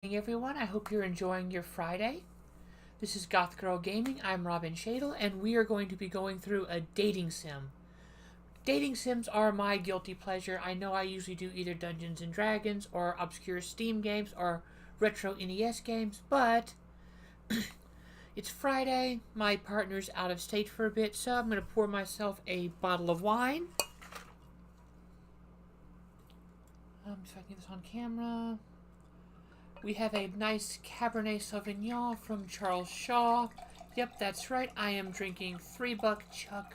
Hey everyone, I hope you're enjoying your Friday. This is Goth Girl Gaming. I'm Robin Shadle, and we are going to be going through a dating sim. Dating sims are my guilty pleasure. I know I usually do either Dungeons and Dragons or obscure Steam games or retro NES games, but it's Friday. My partner's out of state for a bit, so I'm going to pour myself a bottle of wine. So I can get this on camera. We have a nice Cabernet Sauvignon from Charles Shaw. Yep, that's right. I am drinking $3 Chuck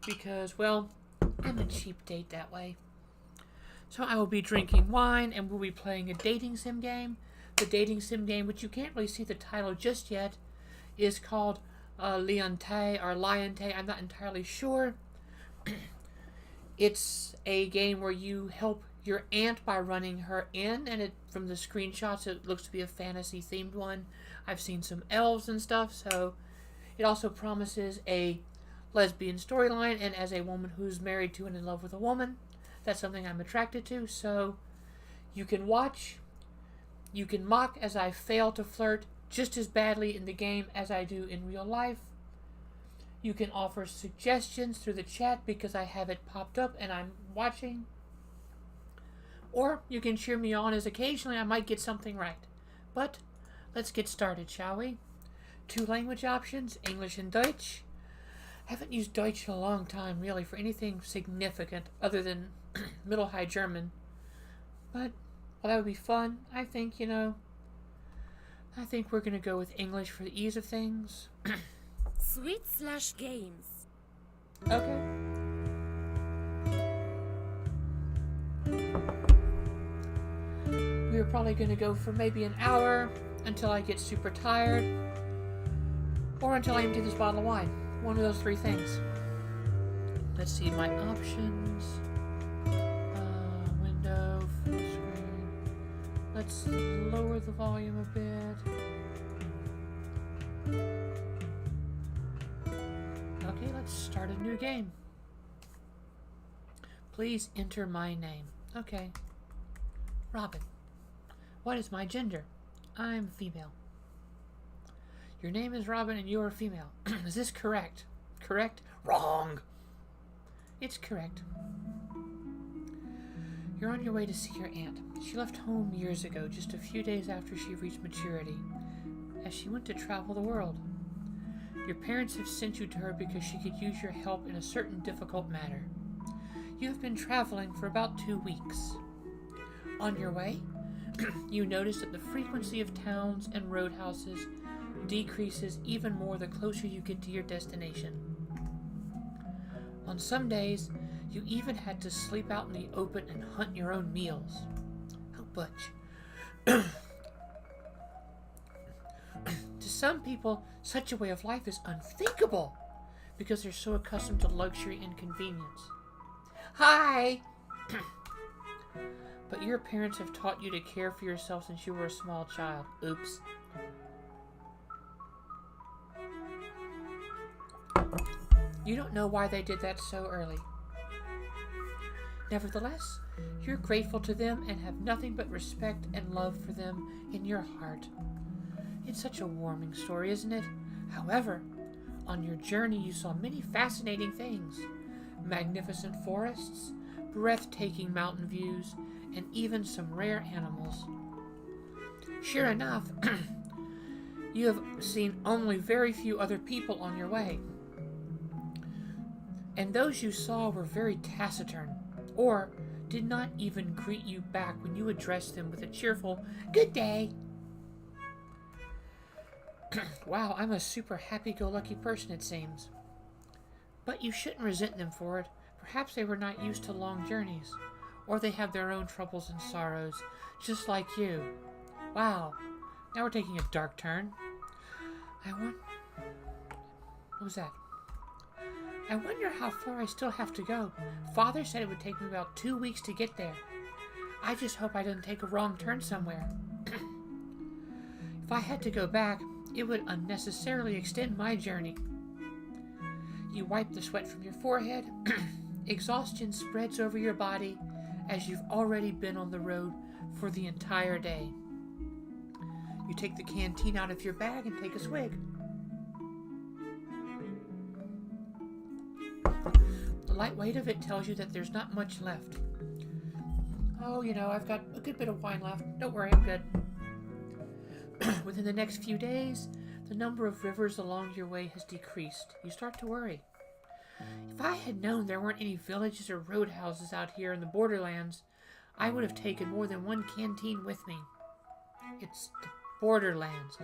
because, well, I'm a cheap date that way. So I will be drinking wine and we'll be playing a dating sim game. The dating sim game, which you can't really see the title just yet, is called Lyantei or Lyantei. I'm not entirely sure. It's a game where you help your aunt by running her inn, and from the screenshots it looks to be a fantasy themed one. I've seen some elves and stuff, so it also promises a lesbian storyline, and as a woman who's married to and in love with a woman, that's something I'm attracted to. So you can watch, you can mock as I fail to flirt just as badly in the game as I do in real life. You can offer suggestions through the chat because I have it popped up and I'm watching. Or you can cheer me on as occasionally I might get something right. But let's get started, shall we? 2 language options, English and Deutsch. I haven't used Deutsch in a long time, really, for anything significant other than Middle High German. But, well, that would be fun. I think we're going to go with English for the ease of things. /games. Okay. We're probably going to go for maybe an hour until I get super tired or until I empty this bottle of wine. One of those 3 things. Let's see my options. Window, full screen. Let's lower the volume a bit. Okay, let's start a new game. Please enter my name. Okay. Robin. What is my gender? I'm female. Your name is Robin and you are female. Is this correct? Correct? Wrong. It's correct. You're on your way to see your aunt. She left home years ago, just a few days after she reached maturity, as she went to travel the world. Your parents have sent you to her because she could use your help in a certain difficult matter. You have been traveling for about 2 weeks. On your way, you notice that the frequency of towns and roadhouses decreases even more the closer you get to your destination. On some days, you even had to sleep out in the open and hunt your own meals. How much? To some people, such a way of life is unthinkable because they're so accustomed to luxury and convenience. Hi! But your parents have taught you to care for yourself since you were a small child. Oops. You don't know why they did that so early. Nevertheless, you're grateful to them and have nothing but respect and love for them in your heart. It's such a warming story, isn't it? However, on your journey you saw many fascinating things. Magnificent forests, breathtaking mountain views, and even some rare animals. Sure enough, you have seen only very few other people on your way. And those you saw were very taciturn, or did not even greet you back when you addressed them with a cheerful, "Good day." Wow, I'm a super happy-go-lucky person, it seems. But you shouldn't resent them for it. Perhaps they were not used to long journeys, or they have their own troubles and sorrows, just like you. Wow, now we're taking a dark turn. What was that? I wonder how far I still have to go. Father said it would take me about 2 weeks to get there. I just hope I didn't take a wrong turn somewhere. If I had to go back, it would unnecessarily extend my journey. You wipe the sweat from your forehead. Exhaustion spreads over your body as you've already been on the road for the entire day. You take the canteen out of your bag and take a swig. The light weight of it tells you that there's not much left. Oh, I've got a good bit of wine left. Don't worry, I'm good. Within the next few days, the number of rivers along your way has decreased. You start to worry. If I had known there weren't any villages or roadhouses out here in the borderlands, I would have taken more than one canteen with me. It's the borderlands.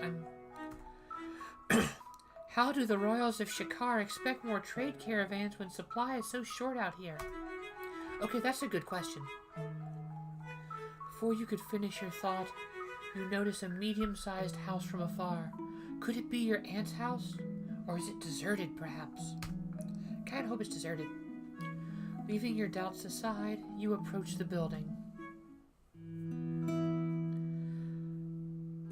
How do the royals of Shakar expect more trade caravans when supply is so short out here? Okay, that's a good question. Before you could finish your thought, you notice a medium-sized house from afar. Could it be your aunt's house? Or is it deserted, perhaps? Kinda hope it's deserted. Leaving your doubts aside, you approach the building.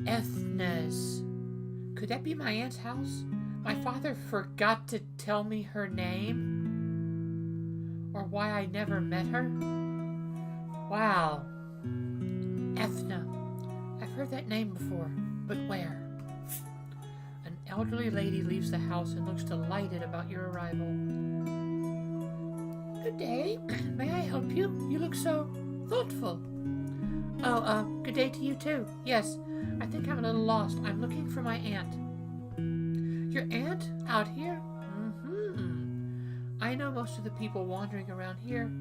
Ethna's. Could that be my aunt's house? My father forgot to tell me her name? Or why I never met her? Wow. Ethna. I've heard that name before, but where? An elderly lady leaves the house and looks delighted about your arrival. Good day. May I help you? You look so thoughtful. Oh, good day to you too. Yes, I think I'm a little lost. I'm looking for my aunt. Your aunt? Out here? I know most of the people wandering around here,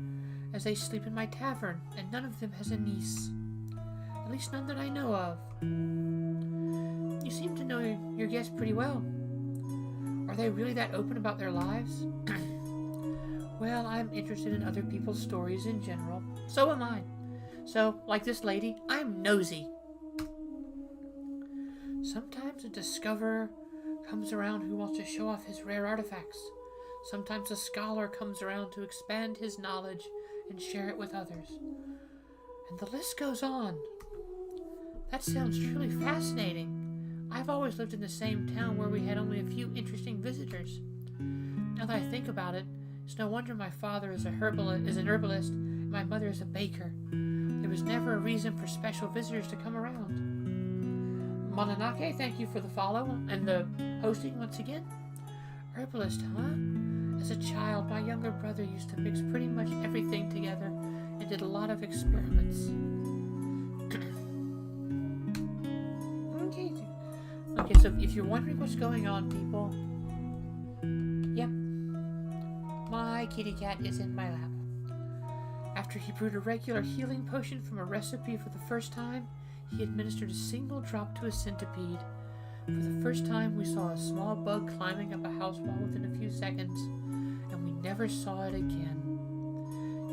as they sleep in my tavern, and none of them has a niece. At least none that I know of. You seem to know your guests pretty well. Are they really that open about their lives? Well, I'm interested in other people's stories in general. So am I. So, like this lady, I'm nosy. Sometimes a discoverer comes around who wants to show off his rare artifacts. Sometimes a scholar comes around to expand his knowledge and share it with others. And the list goes on. That sounds truly fascinating. I've always lived in the same town where we had only a few interesting visitors. Now that I think about it, it's no wonder my father is an herbalist and my mother is a baker. There was never a reason for special visitors to come around. Mononake, thank you for the follow and the hosting once again. Herbalist, huh? As a child, my younger brother used to mix pretty much everything together and did a lot of experiments. Okay, so if you're wondering what's going on, people, yep, my kitty cat is in my lap. After he brewed a regular healing potion from a recipe for the first time, he administered a single drop to a centipede. For the first time, we saw a small bug climbing up a house wall within a few seconds, and we never saw it again.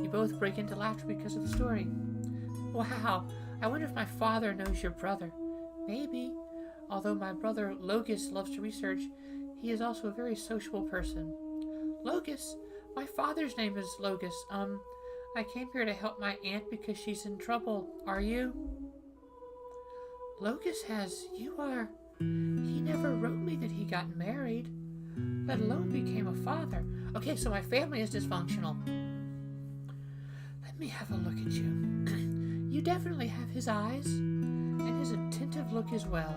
You both break into laughter because of the story. Wow, I wonder if my father knows your brother. Maybe. Although my brother Logus loves to research, he is also a very sociable person. Logus? My father's name is Logus. I came here to help my aunt because she's in trouble. Are you? Logus has... You are... He never wrote me that he got married, let alone became a father. Okay, so my family is dysfunctional. Let me have a look at you. You definitely have his eyes, and his attentive look as well.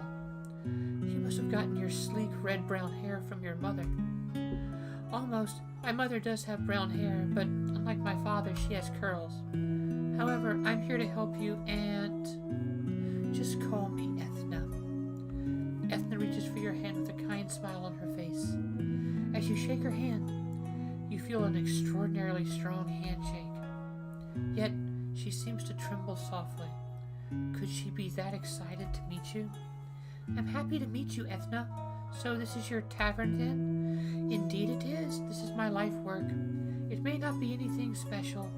You must have gotten your sleek red-brown hair from your mother. Almost. My mother does have brown hair, but unlike my father, she has curls. However, I'm here to help you, and just call me Ethna. Ethna reaches for your hand with a kind smile on her face. As you shake her hand, you feel an extraordinarily strong handshake. Yet, she seems to tremble softly. Could she be that excited to meet you? I'm happy to meet you, Ethna. So this is your tavern, then? Indeed it is. This is my life work. It may not be anything special,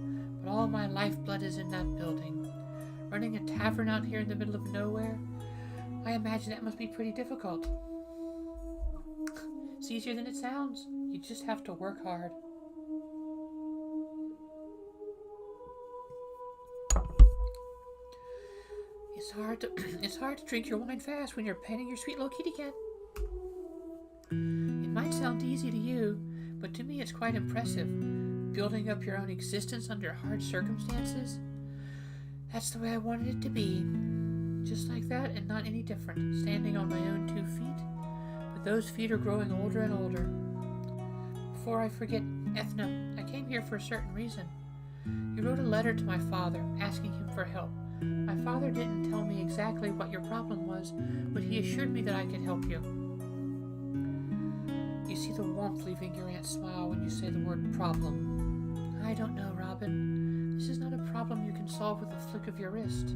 but all my lifeblood is in that building. Running a tavern out here in the middle of nowhere? I imagine that must be pretty difficult. It's easier than it sounds. You just have to work hard. It's hard to drink your wine fast when you're petting your sweet little kitty cat. It might sound easy to you, but to me it's quite impressive. Building up your own existence under hard circumstances. That's the way I wanted it to be. Just like that, and not any different, standing on my own 2 feet, but those feet are growing older and older. Before I forget, Ethna, I came here for a certain reason. You wrote a letter to my father, asking him for help. My father didn't tell me exactly what your problem was, but he assured me that I could help you. You see the warmth leaving your aunt's smile when you say the word problem. I don't know, Robin. This is not a problem you can solve with a flick of your wrist.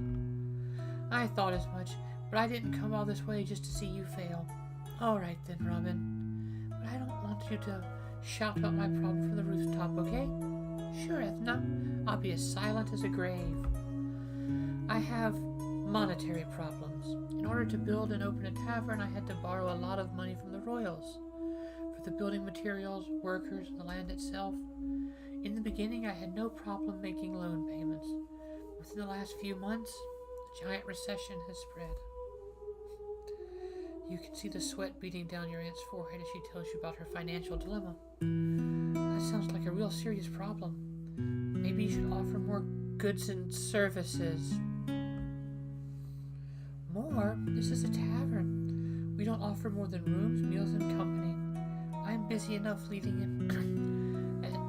I thought as much, but I didn't come all this way just to see you fail. All right then, Robin. But I don't want you to shout about my problem from the rooftop, okay? Sure, Ethna. I'll be as silent as a grave. I have monetary problems. In order to build and open a tavern, I had to borrow a lot of money from the royals. For the building materials, workers, and the land itself. In the beginning, I had no problem making loan payments. Within the last few months, a giant recession has spread. You can see the sweat beating down your aunt's forehead as she tells you about her financial dilemma. That sounds like a real serious problem. Maybe you should offer more goods and services. More? This is a tavern. We don't offer more than rooms, meals, and company. I'm busy enough leading it.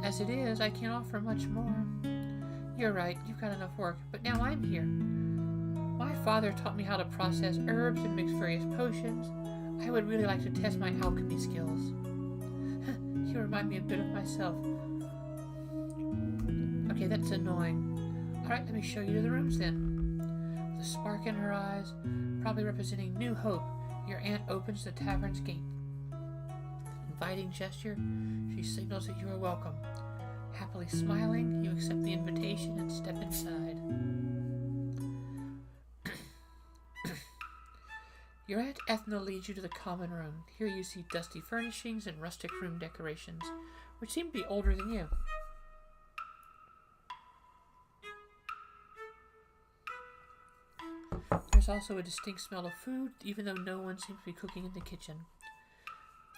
As it is, I can't offer much more. You're right, you've got enough work, but now I'm here. My father taught me how to process herbs and mix various potions. I would really like to test my alchemy skills. You remind me a bit of myself. Okay, that's annoying. Alright, let me show you to the rooms then. With a spark in her eyes, probably representing new hope, your aunt opens the tavern's gate. With an inviting gesture, she signals that you are welcome. Happily smiling, you accept the invitation and step inside. Your Aunt Ethna leads you to the common room. Here you see dusty furnishings and rustic room decorations, which seem to be older than you. There's also a distinct smell of food, even though no one seems to be cooking in the kitchen.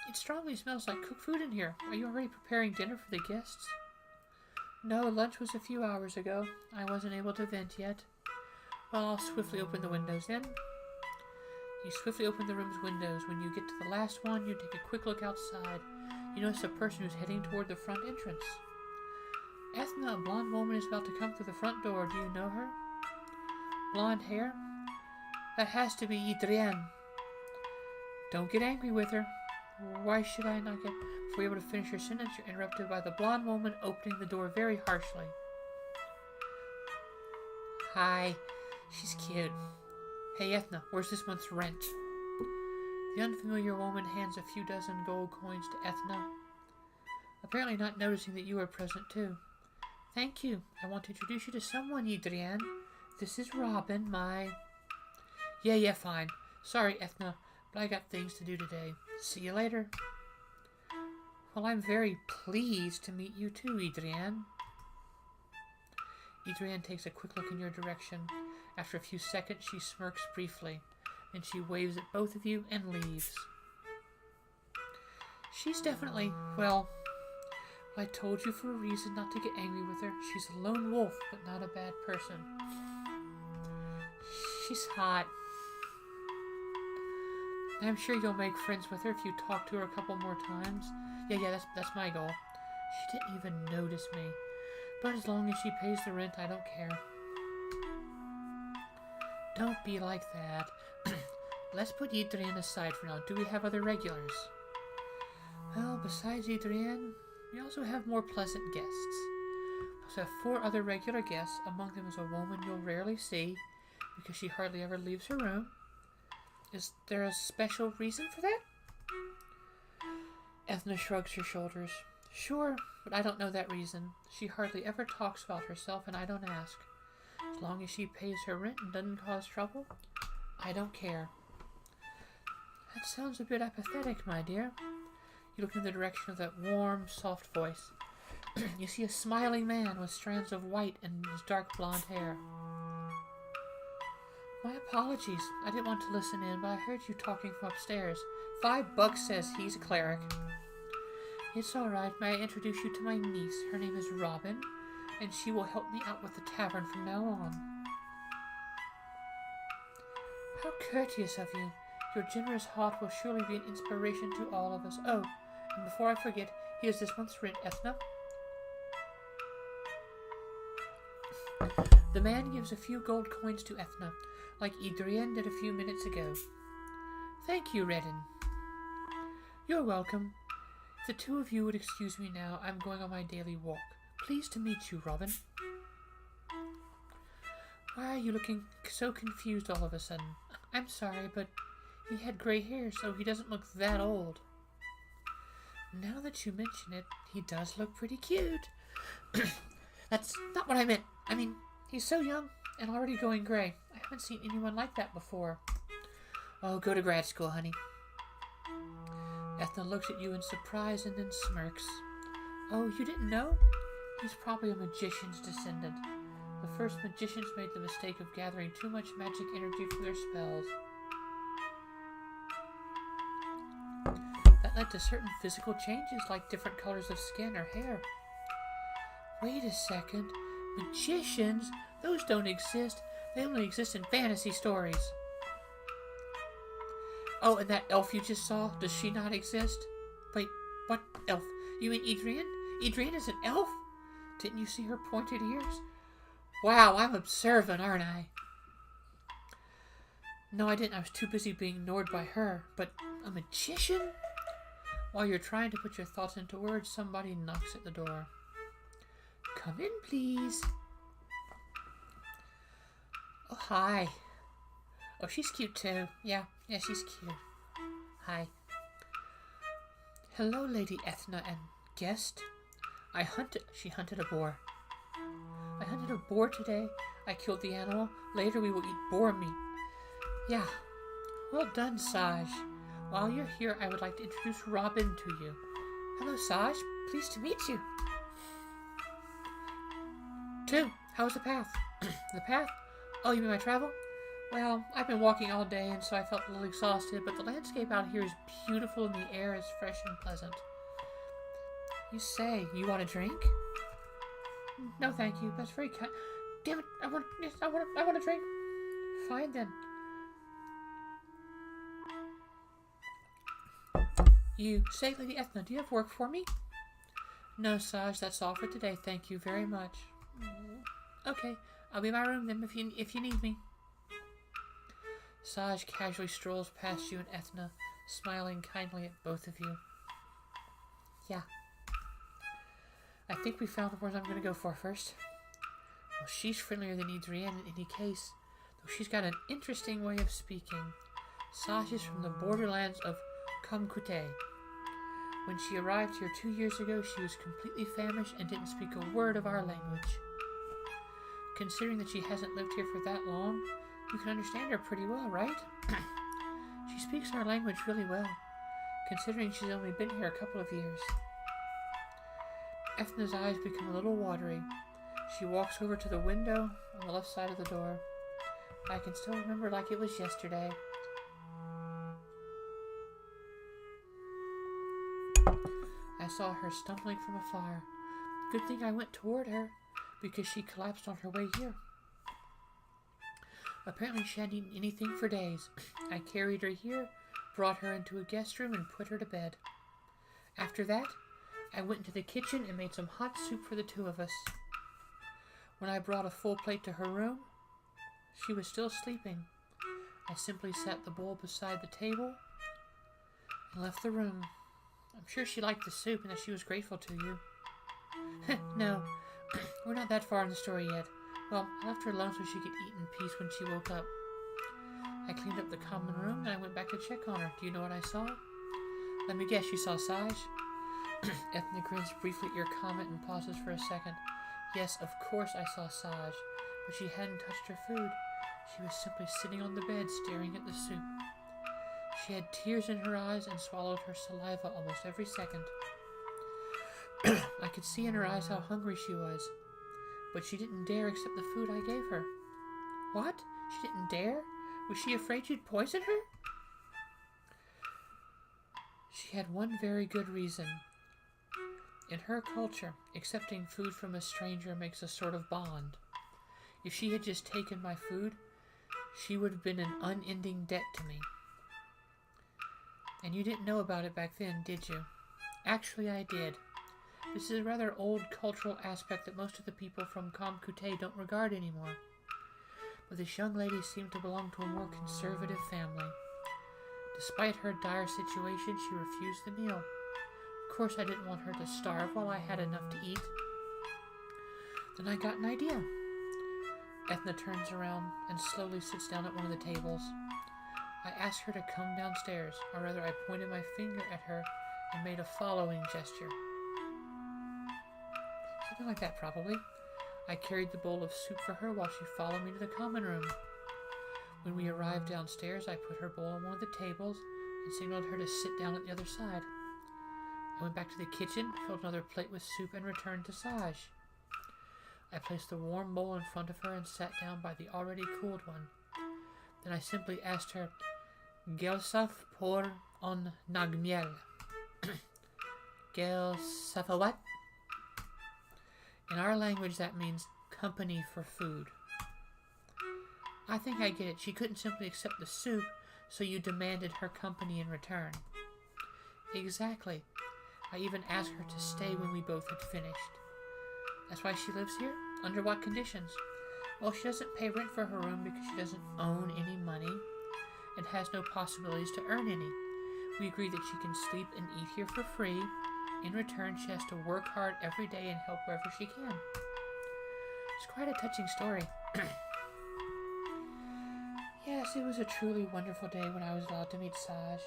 It strongly smells like cooked food in here. Are you already preparing dinner for the guests? No, lunch was a few hours ago. I wasn't able to vent yet. Well, I'll swiftly open the windows then. You swiftly open the room's windows. When you get to the last one, you take a quick look outside. You notice a person who's heading toward the front entrance. Ethna, a blonde woman, is about to come through the front door. Do you know her? Blonde hair? That has to be Adrienne. Don't get angry with her. Why should I not get... Before you're able to finish your sentence, you're interrupted by the blonde woman opening the door very harshly. Hi. She's cute. Hey, Ethna, where's this month's rent? The unfamiliar woman hands a few dozen gold coins to Ethna, apparently not noticing that you are present too. Thank you. I want to introduce you to someone, Adrienne. This is Robin, my... Yeah, fine. Sorry, Ethna, but I got things to do today. See you later. Well, I'm very pleased to meet you too, Adrienne. Adrienne takes a quick look in your direction. After a few seconds, she smirks briefly. Then she waves at both of you and leaves. She's definitely, well, I told you for a reason not to get angry with her. She's a lone wolf, but not a bad person. She's hot. I'm sure you'll make friends with her if you talk to her a couple more times. Yeah, that's my goal. She didn't even notice me. But as long as she pays the rent, I don't care. Don't be like that. Let's put Adrienne aside for now. Do we have other regulars? Well, besides Adrienne, we also have more pleasant guests. We also have 4 other regular guests. Among them is a woman you'll rarely see because she hardly ever leaves her room. Is there a special reason for that? Ethna shrugs her shoulders. Sure, but I don't know that reason. She hardly ever talks about herself, and I don't ask. As long as she pays her rent and doesn't cause trouble, I don't care. That sounds a bit apathetic, my dear. You look in the direction of that warm, soft voice. You see a smiling man with strands of white in his dark blonde hair. My apologies. I didn't want to listen in, but I heard you talking from upstairs. $5 says he's a cleric. It's all right. May I introduce you to my niece? Her name is Robin, and she will help me out with the tavern from now on. How courteous of you. Your generous heart will surely be an inspiration to all of us. Oh, and before I forget, here's this month's rent, Ethna. The man gives a few gold coins to Ethna, like Adrian did a few minutes ago. Thank you, Redden. You're welcome. If the two of you would excuse me now, I'm going on my daily walk. Pleased to meet you, Robin. Why are you looking so confused all of a sudden? I'm sorry, but he had gray hair, so he doesn't look that old. Now that you mention it, he does look pretty cute. That's not what I meant. I mean, he's so young and already going gray. I haven't seen anyone like that before. Oh, go to grad school, honey. Ethna looks at you in surprise and then smirks. Oh, you didn't know? He's probably a magician's descendant. The first magicians made the mistake of gathering too much magic energy from their spells. That led to certain physical changes like different colors of skin or hair. Wait a second. Magicians? Those don't exist. They only exist in fantasy stories. Oh, and that elf you just saw, does she not exist? Wait, what elf? You mean Adrian? Adrian is an elf? Didn't you see her pointed ears? Wow, I'm observant, aren't I? No, I didn't. I was too busy being ignored by her. But a magician? While you're trying to put your thoughts into words, somebody knocks at the door. Come in, please. Oh, hi. Oh, she's cute too. Yeah, she's cute. Hi. Hello, Lady Ethna and guest. She hunted a boar. I hunted a boar today. I killed the animal. Later we will eat boar meat. Yeah. Well done, Saj. While you're here, I would like to introduce Robin to you. Hello, Saj. Pleased to meet you. Two. How was the path? The path? Oh, you mean my travel? Well, I've been walking all day, and so I felt a little exhausted, but the landscape out here is beautiful and the air is fresh and pleasant. You say, you want a drink? No, thank you. That's very kind. Damn it! I want a drink. Fine then. You say, Lady Ethna, do you have work for me? No, Saj. That's all for today. Thank you very much. Okay, I'll be in my room then if you need me. Saj casually strolls past you and Ethna, smiling kindly at both of you. Yeah. I think we found the words I'm going to go for first. Well, she's friendlier than Adrienne in any case, though she's got an interesting way of speaking. Saj is from the borderlands of Kamkute. When she arrived here 2 years ago, she was completely famished and didn't speak a word of our language. Considering that she hasn't lived here for that long, you can understand her pretty well, right? She speaks our language really well, considering she's only been here a couple of years. Ethna's eyes become a little watery. She walks over to the window on the left side of the door. I can still remember like it was yesterday. I saw her stumbling from afar. Good thing I went toward her, because she collapsed on her way here. Apparently she hadn't eaten anything for days. I carried her here, brought her into a guest room, and put her to bed. After that, I went into the kitchen and made some hot soup for the two of us. When I brought a full plate to her room, she was still sleeping. I simply set the bowl beside the table and left the room. I'm sure she liked the soup and that she was grateful to you. No, we're not that far in the story yet. Well, I left her alone so she could eat in peace when she woke up. I cleaned up the common room and I went back to check on her. Do you know what I saw? Let me guess, you saw Saj? Ethna grins briefly at your comment and pauses for a second. Yes, of course I saw Saj, but she hadn't touched her food. She was simply sitting on the bed staring at the soup. She had tears in her eyes and swallowed her saliva almost every second. I could see in her eyes how hungry she was, but she didn't dare accept the food I gave her. What? She didn't dare? Was she afraid you'd poison her? She had one very good reason. In her culture, accepting food from a stranger makes a sort of bond. If she had just taken my food, she would have been in unending debt to me. And you didn't know about it back then, did you? Actually, I did. This is a rather old cultural aspect that most of the people from Kamkute don't regard anymore. But this young lady seemed to belong to a more conservative family. Despite her dire situation, she refused the meal. Of course, I didn't want her to starve while I had enough to eat. Then I got an idea. Ethna turns around and slowly sits down at one of the tables. I asked her to come downstairs, or rather I pointed my finger at her and made a following gesture. Something like that, probably. I carried the bowl of soup for her while she followed me to the common room. When we arrived downstairs, I put her bowl on one of the tables and signaled her to sit down at the other side. I went back to the kitchen, filled another plate with soup, and returned to Saj. I placed the warm bowl in front of her and sat down by the already cooled one. Then I simply asked her, Gelsaf por on nagmiel. Gelsaf a what? In our language, that means company for food. I think I get it. She couldn't simply accept the soup, so you demanded her company in return. Exactly. I even asked her to stay when we both had finished. That's why she lives here? Under what conditions? Well, she doesn't pay rent for her room because she doesn't own any money and has no possibilities to earn any. We agree that she can sleep and eat here for free. In return, she has to work hard every day and help wherever she can. It's quite a touching story. Yes, it was a truly wonderful day when I was allowed to meet Saj.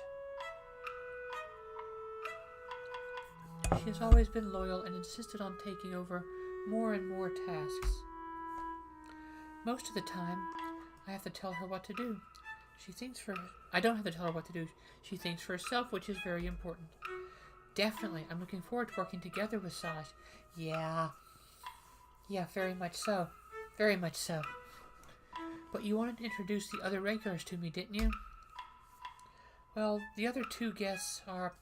She has always been loyal and insisted on taking over more and more tasks. Most of the time, I have to tell her what to do. I don't have to tell her what to do. She thinks for herself, which is very important. Definitely, I'm looking forward to working together with Saj. Yeah, very much so. Very much so. But you wanted to introduce the other regulars to me, didn't you? Well, the other two guests are...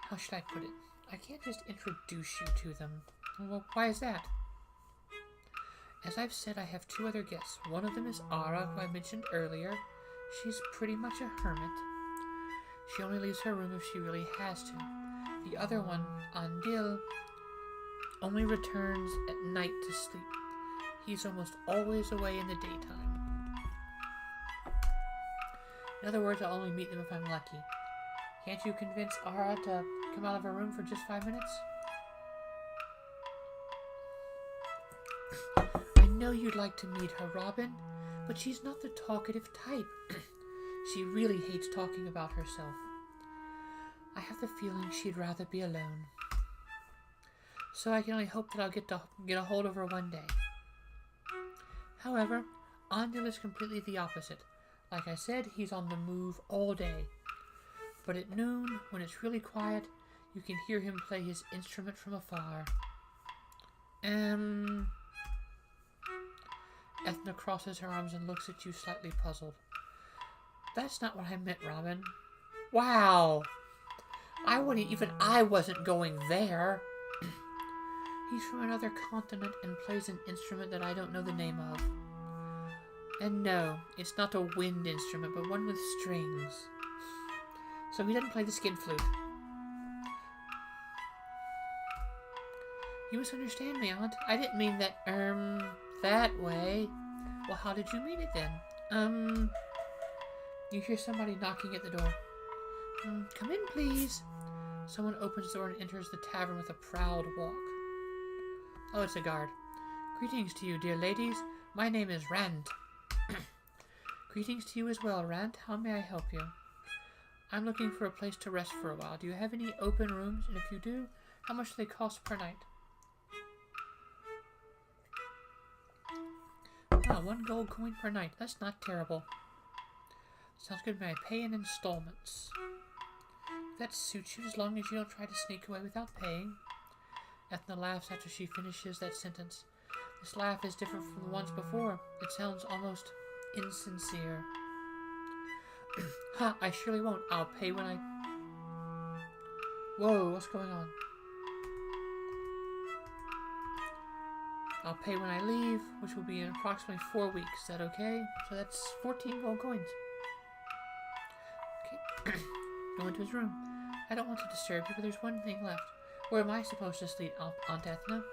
How should I put it? I can't just introduce you to them. Well, why is that? As I've said, I have two other guests. One of them is Ara, who I mentioned earlier. She's pretty much a hermit. She only leaves her room if she really has to. The other one, Andil, only returns at night to sleep. He's almost always away in the daytime. In other words, I'll only meet them if I'm lucky. Can't you convince Ara to come out of her room for just 5 minutes? I know you'd like to meet her, Robin, but she's not the talkative type. She really hates talking about herself. I have the feeling she'd rather be alone. So I can only hope that I'll get a hold of her one day. However, Andil is completely the opposite. Like I said, he's on the move all day. But at noon, when it's really quiet, you can hear him play his instrument from afar. Ethna crosses her arms and looks at you slightly puzzled. That's not what I meant, Robin. Wow! I wasn't going there. He's from another continent and plays an instrument that I don't know the name of. And no, it's not a wind instrument, but one with strings. So he doesn't play the skin flute. You misunderstand me, Aunt. I didn't mean that, that way. Well, how did you mean it then? You hear somebody knocking at the door. Come in, please. Someone opens the door and enters the tavern with a proud walk. Oh, it's a guard. Greetings to you, dear ladies. My name is Rand. Greetings to you as well, Rand. How may I help you? I'm looking for a place to rest for a while. Do you have any open rooms? And if you do, how much do they cost per night? 1 gold coin per night. That's not terrible. Sounds good. May I pay in installments? That suits you as long as you don't try to sneak away without paying. Ethna laughs after she finishes that sentence. This laugh is different from the ones before. It sounds almost insincere. Ha, I surely won't. I'll pay when I... Whoa, what's going on? I'll pay when I leave, which will be in approximately 4 weeks. Is that okay? So that's 14 gold coins. Okay. Go into his room. I don't want to disturb you, but there's one thing left. Where am I supposed to sleep, Aunt Ethna?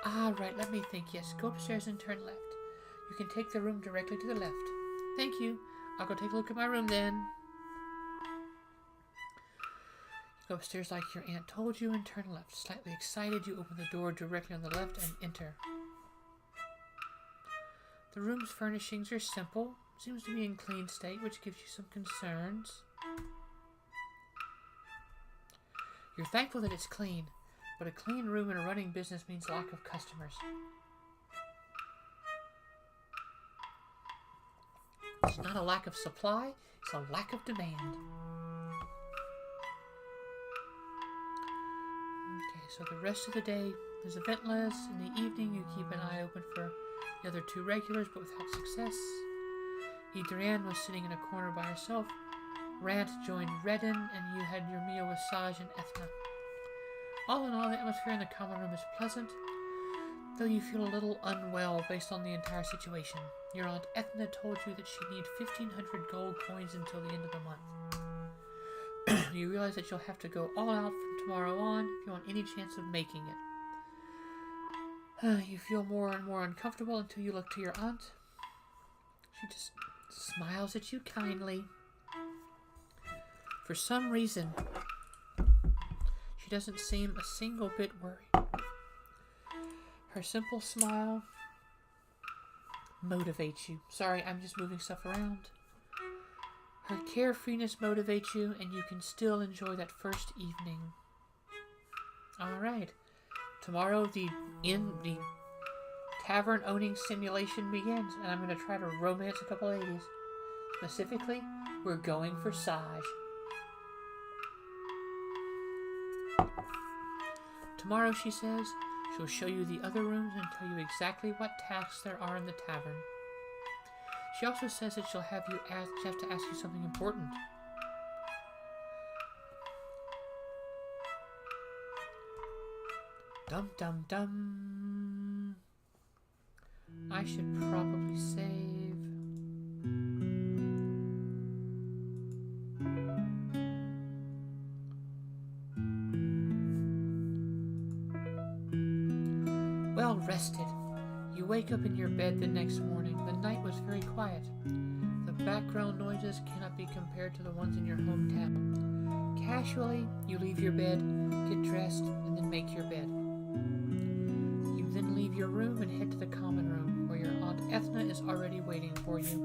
Ah, right, let me think. Yes, go upstairs and turn left. You can take the room directly to the left. Thank you. I'll go take a look at my room then. You go upstairs like your aunt told you and turn left. Slightly excited, you open the door directly on the left and enter. The room's furnishings are simple. Seems to be in clean state, which gives you some concerns. You're thankful that it's clean, but a clean room in a running business means lack of customers. It's not a lack of supply, it's a lack of demand. Okay, so the rest of the day is eventless. In the evening, you keep an eye open for the other 2 regulars, but without success. Adrienne was sitting in a corner by herself. Rant joined Redden, and you had your meal with Saj and Ethna. All in all, the atmosphere in the common room is pleasant, though you feel a little unwell based on the entire situation. Your Aunt Ethna told you that she needs 1,500 gold coins until the end of the month. You realize that you'll have to go all out from tomorrow on if you want any chance of making it. You feel more and more uncomfortable until you look to your aunt. She just smiles at you kindly. For some reason, she doesn't seem a single bit worried. Her simple smile motivates you. Sorry, I'm just moving stuff around. Her carefreeness motivates you, and you can still enjoy that first evening. Alright. Tomorrow, the tavern-owning simulation begins, and I'm going to try to romance a couple ladies. Specifically, we're going for Saj. Tomorrow, she says, she'll show you the other rooms and tell you exactly what tasks there are in the tavern. She also says that she'll have to ask you something important. Dum dum dum. I should probably save. Well rested. You wake up in your bed the next morning. The night was very quiet. The background noises cannot be compared to the ones in your hometown. Casually, you leave your bed, get dressed, and then make your bed. You then leave your room and head to the common room, where your Aunt Ethna is already waiting for you.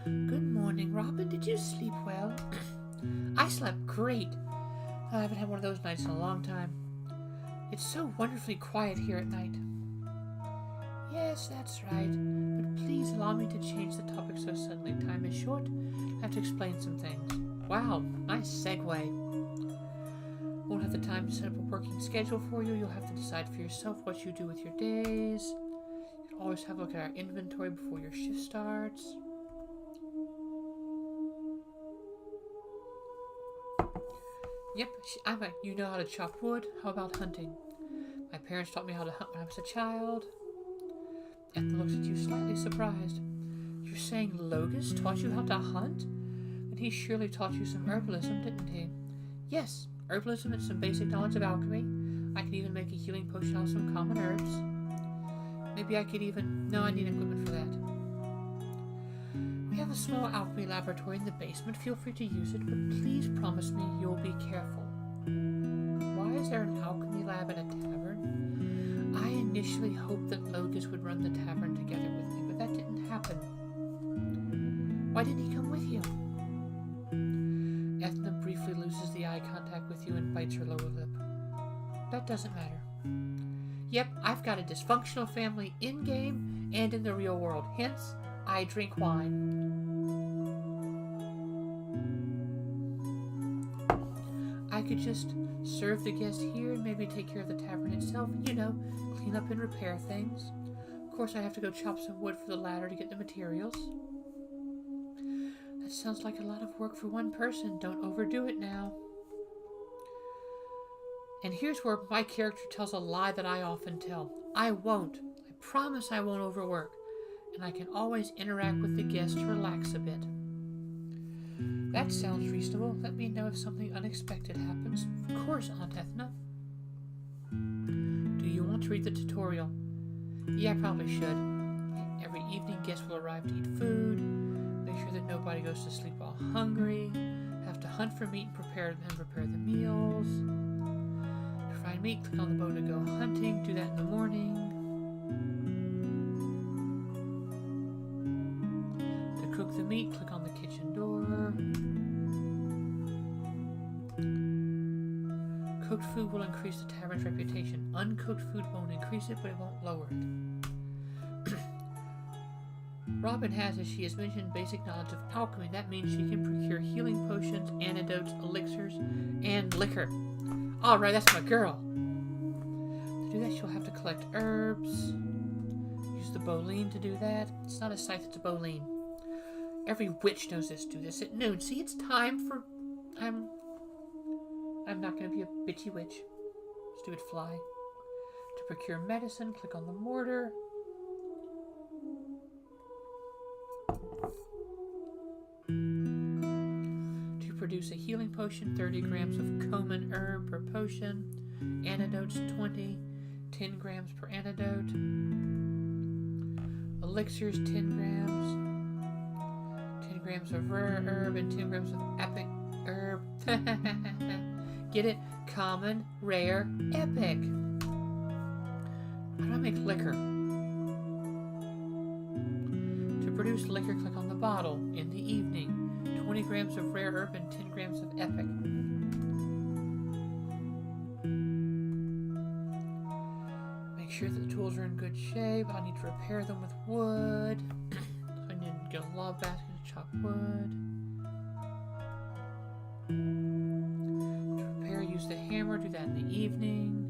Good morning, Robin. Did you sleep well? I slept great. I haven't had one of those nights in a long time. It's so wonderfully quiet here at night. Yes, that's right. But please allow me to change the topic so suddenly. Time is short. I have to explain some things. Wow, nice segue. Won't have the time to set up a working schedule for you. You'll have to decide for yourself what you do with your days. You can always have a look at our inventory before your shift starts. Yep, you know how to chop wood. How about hunting? My parents taught me how to hunt when I was a child. Ethna looks at you slightly surprised. You're saying Logus taught you how to hunt? Then he surely taught you some herbalism, didn't he? Yes, herbalism and some basic knowledge of alchemy. I can even make a healing potion out of some common herbs. Maybe I could even... No, I need equipment for that. We have a small alchemy laboratory in the basement. Feel free to use it, but please promise me you'll be careful. Why is there an alchemy lab in a tavern? I initially hoped that Logus would run the tavern together with me, but that didn't happen. Why didn't he come with you? Ethna briefly loses the eye contact with you and bites her lower lip. That doesn't matter. Yep, I've got a dysfunctional family in-game and in the real world. Hence, I drink wine. I could just serve the guest here and maybe take care of the tavern itself. You know, clean up and repair things. Of course, I have to go chop some wood for the ladder to get the materials. That sounds like a lot of work for one person. Don't overdo it now. And here's where my character tells a lie that I often tell. I won't. I promise I won't overwork. And I can always interact with the guests to relax a bit. That sounds reasonable. Let me know if something unexpected happens. Of course, Aunt Ethna. Do you want to read the tutorial? Yeah, I probably should. Every evening, guests will arrive to eat food. Make sure that nobody goes to sleep while hungry. Have to hunt for meat and prepare the meals. To find meat, click on the bow to go hunting. Do that in the morning. To cook the meat, click on the kitchen door. Cooked food will increase the tavern's reputation. Uncooked food won't increase it, but it won't lower it. Robin has, as she has mentioned, basic knowledge of alchemy. That means she can procure healing potions, antidotes, elixirs, and liquor. Alright, that's my girl. To do that, she'll have to collect herbs. Use the bowline to do that. It's not a scythe, it's a bowline. Every witch knows this. Do this at noon. See, it's time for... I'm not going to be a bitchy witch. Stupid fly. To procure medicine, click on the mortar. To produce a healing potion, 30 grams of common herb per potion. Antidotes, 20. 10 grams per antidote. Elixirs, 10 grams. 10 grams of rare herb and 10 grams of epic herb. Get it? Common, rare, epic. How do I make liquor? To produce liquor, click on the bottle. In the evening, 20 grams of rare herb and 10 grams of epic. Make sure that the tools are in good shape. I need to repair them with wood. So I need to get a log basket to chop wood. Use the hammer, do that in the evening.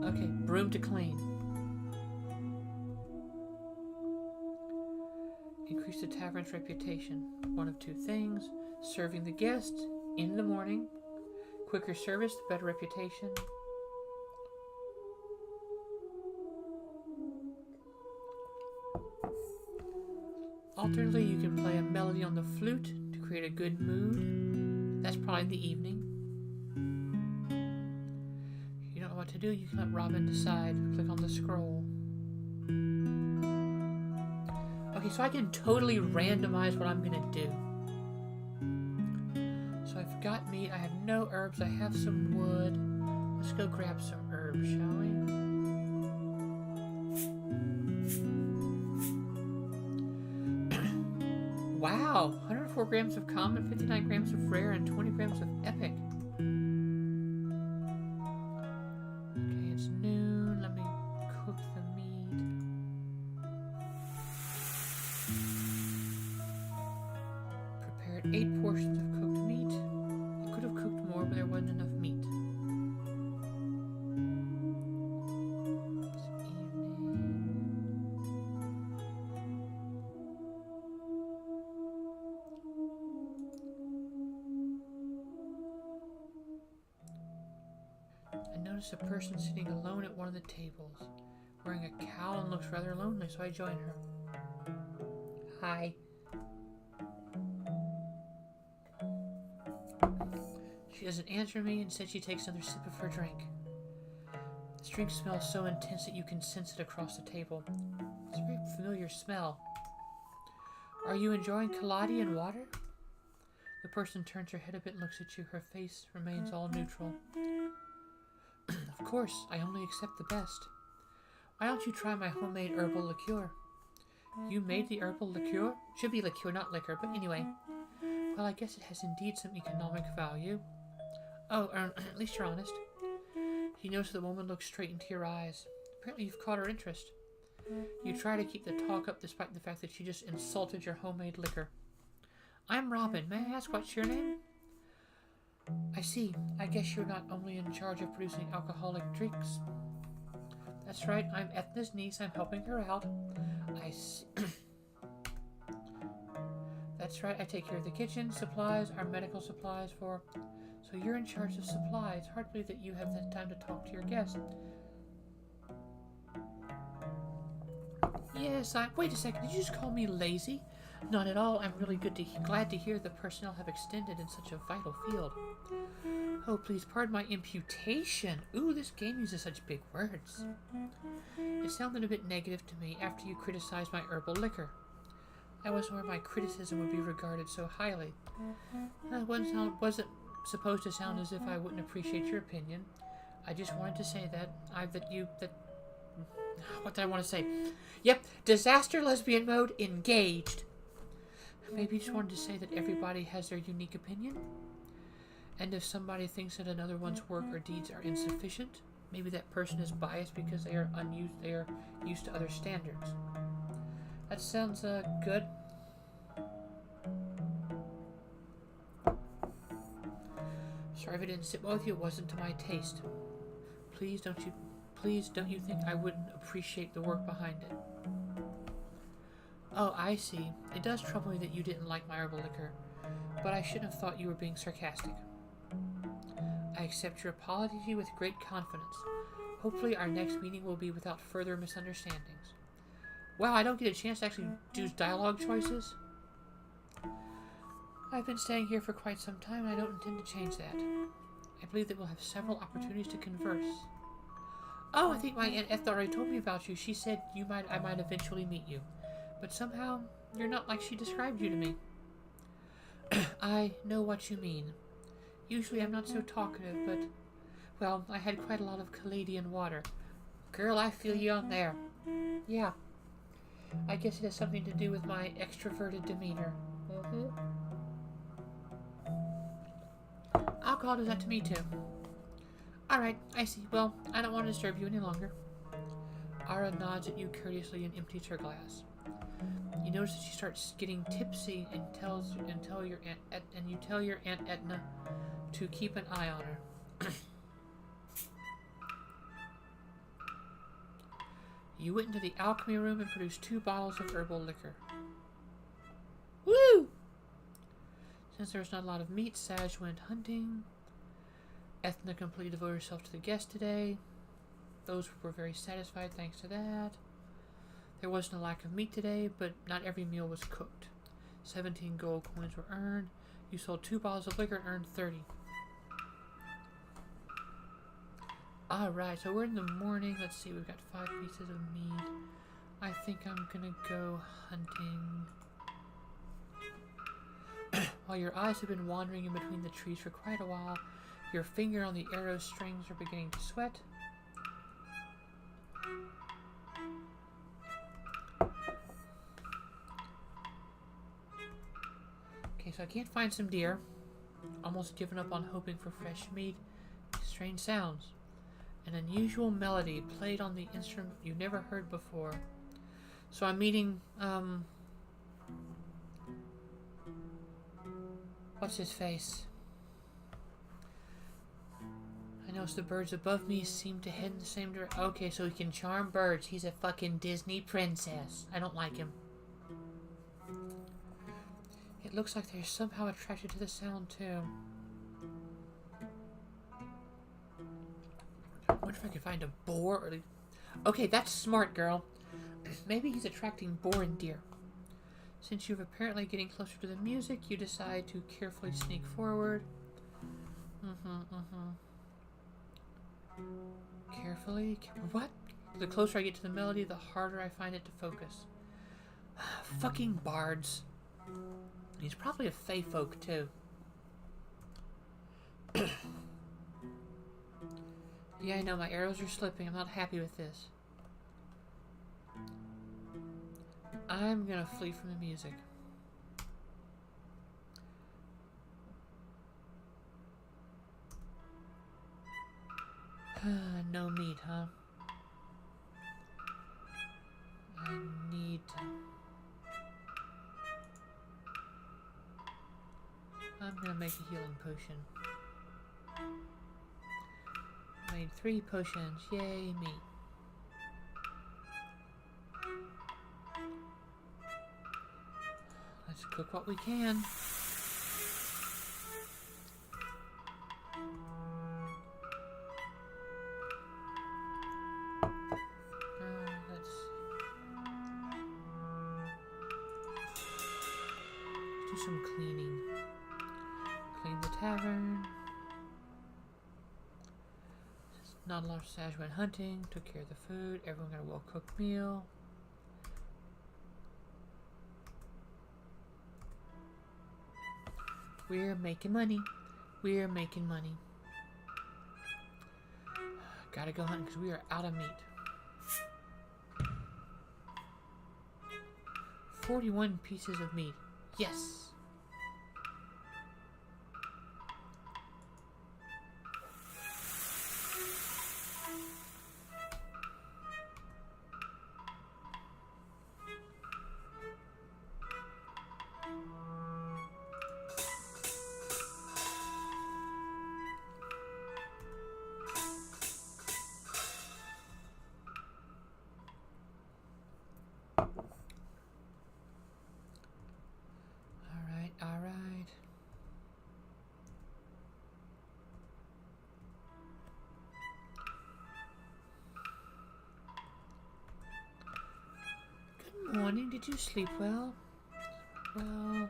Okay, broom to clean. Increase the tavern's reputation. One of two things. Serving the guests in the morning. Quicker service, the better reputation. Alternately, you can play a melody on the flute to create a good mood. That's probably in the evening. If you don't know what to do, you can let Robin decide. Click on the scroll. Okay, so I can totally randomize what I'm going to do. So I've got meat. I have no herbs. I have some wood. Let's go grab some herbs, shall we? Wow, 104 grams of common, 59 grams of rare, and 20 grams of epic. Okay, it's noon. Let me cook the meat. Prepared 8 portions of cooked meat. I could have cooked more, but there wasn't enough meat. A person sitting alone at one of the tables, wearing a cowl and looks rather lonely, so I join her. Hi. She doesn't answer me, and said she takes another sip of her drink. This drink smells so intense that you can sense it across the table. It's a very familiar smell. Are you enjoying kaladi and water? The person turns her head a bit and looks at you. Her face remains all neutral. Of course, I only accept the best. Why don't you try my homemade herbal liqueur? You made the herbal liqueur? Should be liqueur, not liquor, but anyway. Well, I guess it has indeed some economic value. Oh, at least you're honest. You notice the woman looks straight into your eyes. Apparently you've caught her interest. You try to keep the talk up despite the fact that she just insulted your homemade liquor. I'm Robin. May I ask what's your name? I see. I guess you're not only in charge of producing alcoholic drinks. That's right. I'm Ethna's niece. I'm helping her out. I see. That's right, I take care of the kitchen, supplies, our medical supplies for... So you're in charge of supplies. Hard to believe that you have the time to talk to your guests. Yes, wait a second, did you just call me lazy? Not at all. I'm really glad to hear the personnel have extended in such a vital field. Oh, please pardon my imputation. Ooh, this game uses such big words. It sounded a bit negative to me after you criticized my herbal liquor. I wasn't aware my criticism would be regarded so highly. It wasn't supposed to sound as if I wouldn't appreciate your opinion. I just wanted to say what did I want to say? Yep, disaster lesbian mode engaged. Maybe you just wanted to say that everybody has their unique opinion? And if somebody thinks that another one's work or deeds are insufficient, maybe that person is biased because they are used to other standards. That sounds good. Sorry if it didn't sit well with you. It wasn't to my taste. Please don't you think I wouldn't appreciate the work behind it? Oh, I see. It does trouble me that you didn't like my herbal liquor, but I shouldn't have thought you were being sarcastic. I accept your apology with great confidence. Hopefully our next meeting will be without further misunderstandings. Wow, I don't get a chance to actually do dialogue choices? I've been staying here for quite some time and I don't intend to change that. I believe that we'll have several opportunities to converse. Oh, I think my Aunt Ethel already told me about you. She said I might eventually meet you. But somehow, you're not like she described you to me. I know what you mean. Usually I'm not so talkative, but... Well, I had quite a lot of Caladian water. Girl, I feel you on there. Yeah. I guess it has something to do with my extroverted demeanor. Alcohol does that to me, too. Alright, I see. Well, I don't want to disturb you any longer. Ara nods at you courteously and empties her glass. You notice that she starts getting tipsy and you tell your Aunt Etna to keep an eye on her. You went into the alchemy room and produced 2 bottles of herbal liquor. Woo! Since there was not a lot of meat, Saj went hunting. Ethna completely devoted herself to the guests today. Those were very satisfied thanks to that. There wasn't a lack of meat today, but not every meal was cooked. 17 gold coins were earned. You sold 2 bottles of liquor and earned 30. Alright, so we're in the morning. Let's see, we've got 5 pieces of meat. I think I'm gonna go hunting. While your eyes have been wandering in between the trees for quite a while, your finger on the arrow strings are beginning to sweat. Okay, so I can't find some deer. Almost given up on hoping for fresh meat. Strange sounds. An unusual melody played on the instrument you never heard before. So I'm meeting, what's his face? I notice the birds above me seem to head in the same direction. Okay, so he can charm birds. He's a fucking Disney princess. I don't like him. It looks like they're somehow attracted to the sound, too. I wonder if I can find a boar or... Okay, that's smart, girl. Maybe he's attracting boar and deer. Since you're apparently getting closer to the music, you decide to carefully sneak forward. Carefully? What? The closer I get to the melody, the harder I find it to focus. Fucking bards. He's probably a fae folk, too. Yeah, I know, my arrows are slipping. I'm not happy with this. I'm gonna flee from the music. No meat, huh? I need to... I'm gonna make a healing potion. I made 3 potions. Yay, me. Let's cook what we can. Let's do some cleaning. Clean the tavern. Not a lot of Saj went hunting. Took care of the food. Everyone got a well-cooked meal. We're making money. We're making money. Gotta go hunting because we are out of meat. 41 pieces of meat. Yes! Alright. Good morning. Did you sleep well? Well,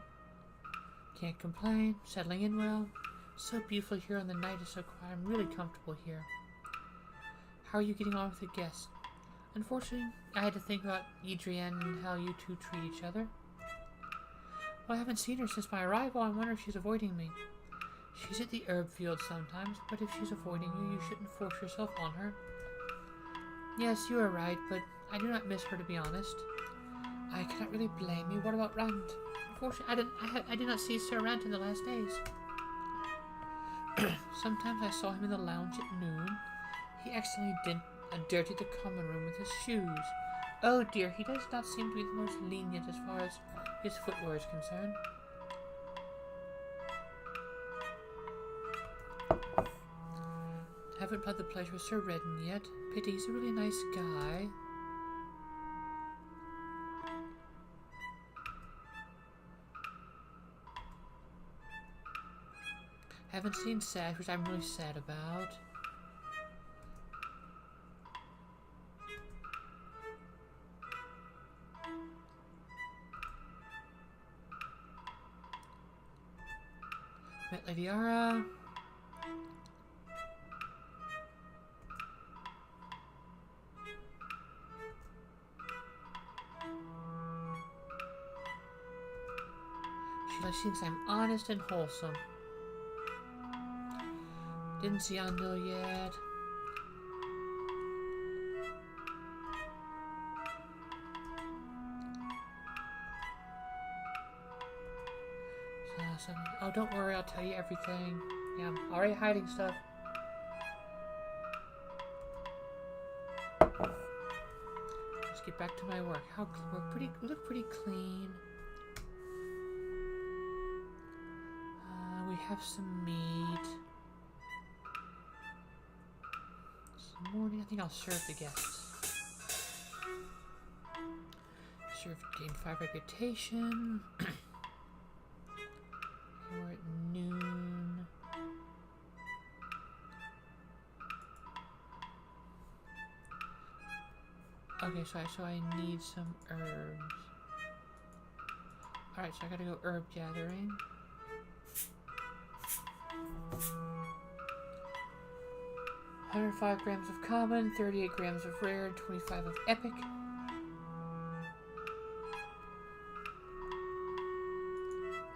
can't complain. Settling in well. So beautiful here and the night is so quiet. I'm really comfortable here. How are you getting on with the guests? Unfortunately, I had to think about Adrienne and how you two treat each other. Well, I haven't seen her since my arrival. I wonder if she's avoiding me. She's at the herb field sometimes, but if she's avoiding you, you shouldn't force yourself on her. Yes, you are right, but I do not miss her, to be honest. I cannot really blame you. What about Rand? Unfortunately, I did not see Sir Rand in the last days. Sometimes I saw him in the lounge at noon. He accidentally dirtied the common room with his shoes. Oh dear, he does not seem to be the most lenient as far as his footwear is concerned. Haven't had the pleasure with Sir Redden yet. Pity, he's a really nice guy. Haven't seen Sash, which I'm really sad about. Met Lady Ara. She thinks I'm honest and wholesome. Didn't see Andil yet. Oh, don't worry, I'll tell you everything. Yeah, I'm already hiding stuff. Let's get back to my work. We look pretty clean. We have some meat. Some morning. I think I'll serve the guests. Gain 5 reputation. We're at noon. Okay, so I need some herbs. Alright, so I gotta go herb gathering. $105 grams of common, 38 grams of rare, and 25 of epic.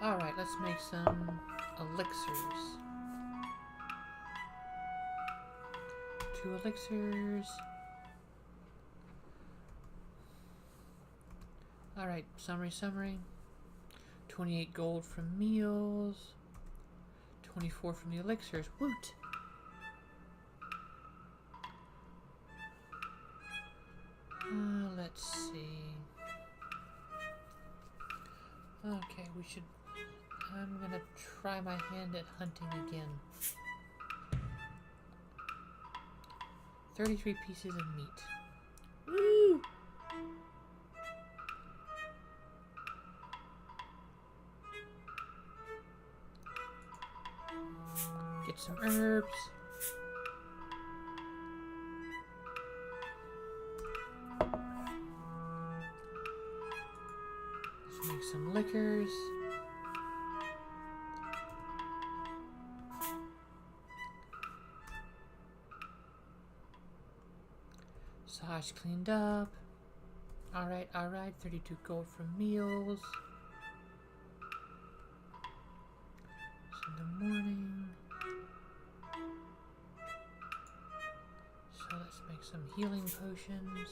Alright, let's make some elixirs. 2 elixirs. Alright, summary. 28 gold from meals. 24 from the elixirs. Woot! Let's see. Okay, I'm gonna try my hand at hunting again. 33 pieces of meat. Woo! Get some herbs. Let's make some liquors. Saj cleaned up. Alright, 32 gold for meals. It's in the morning. So let's make some healing potions.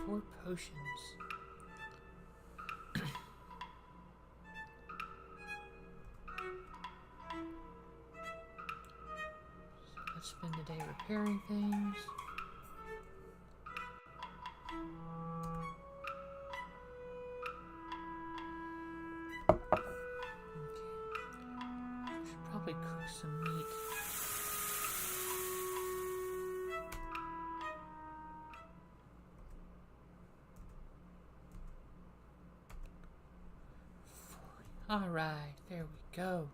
4 potions. Let's spend the day repairing things. Okay. Should probably cook some meat. Alright, there we go.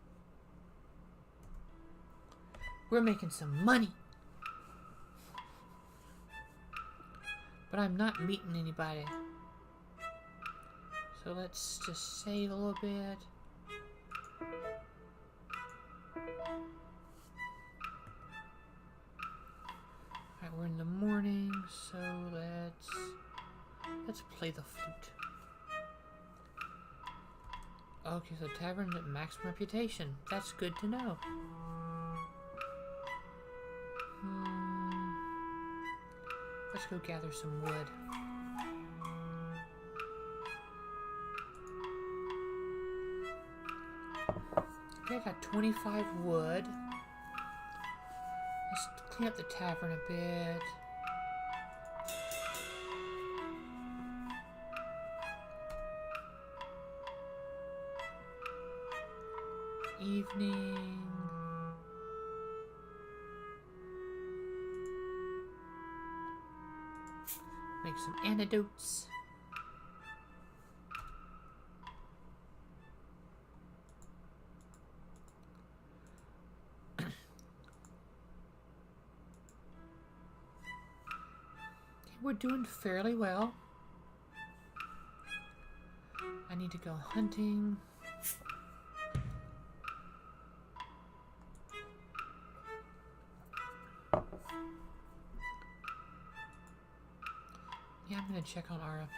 We're making some money. But I'm not meeting anybody. So let's just save a little bit. Alright, we're in the morning, so let's play the flute. Okay, so tavern at max reputation. That's good to know. Let's go gather some wood. Okay, I got 25 wood. Let's clean up the tavern a bit. Evening. Make some antidotes. Okay, we're doing fairly well. I need to go hunting. Yeah, I'm gonna check on Ara.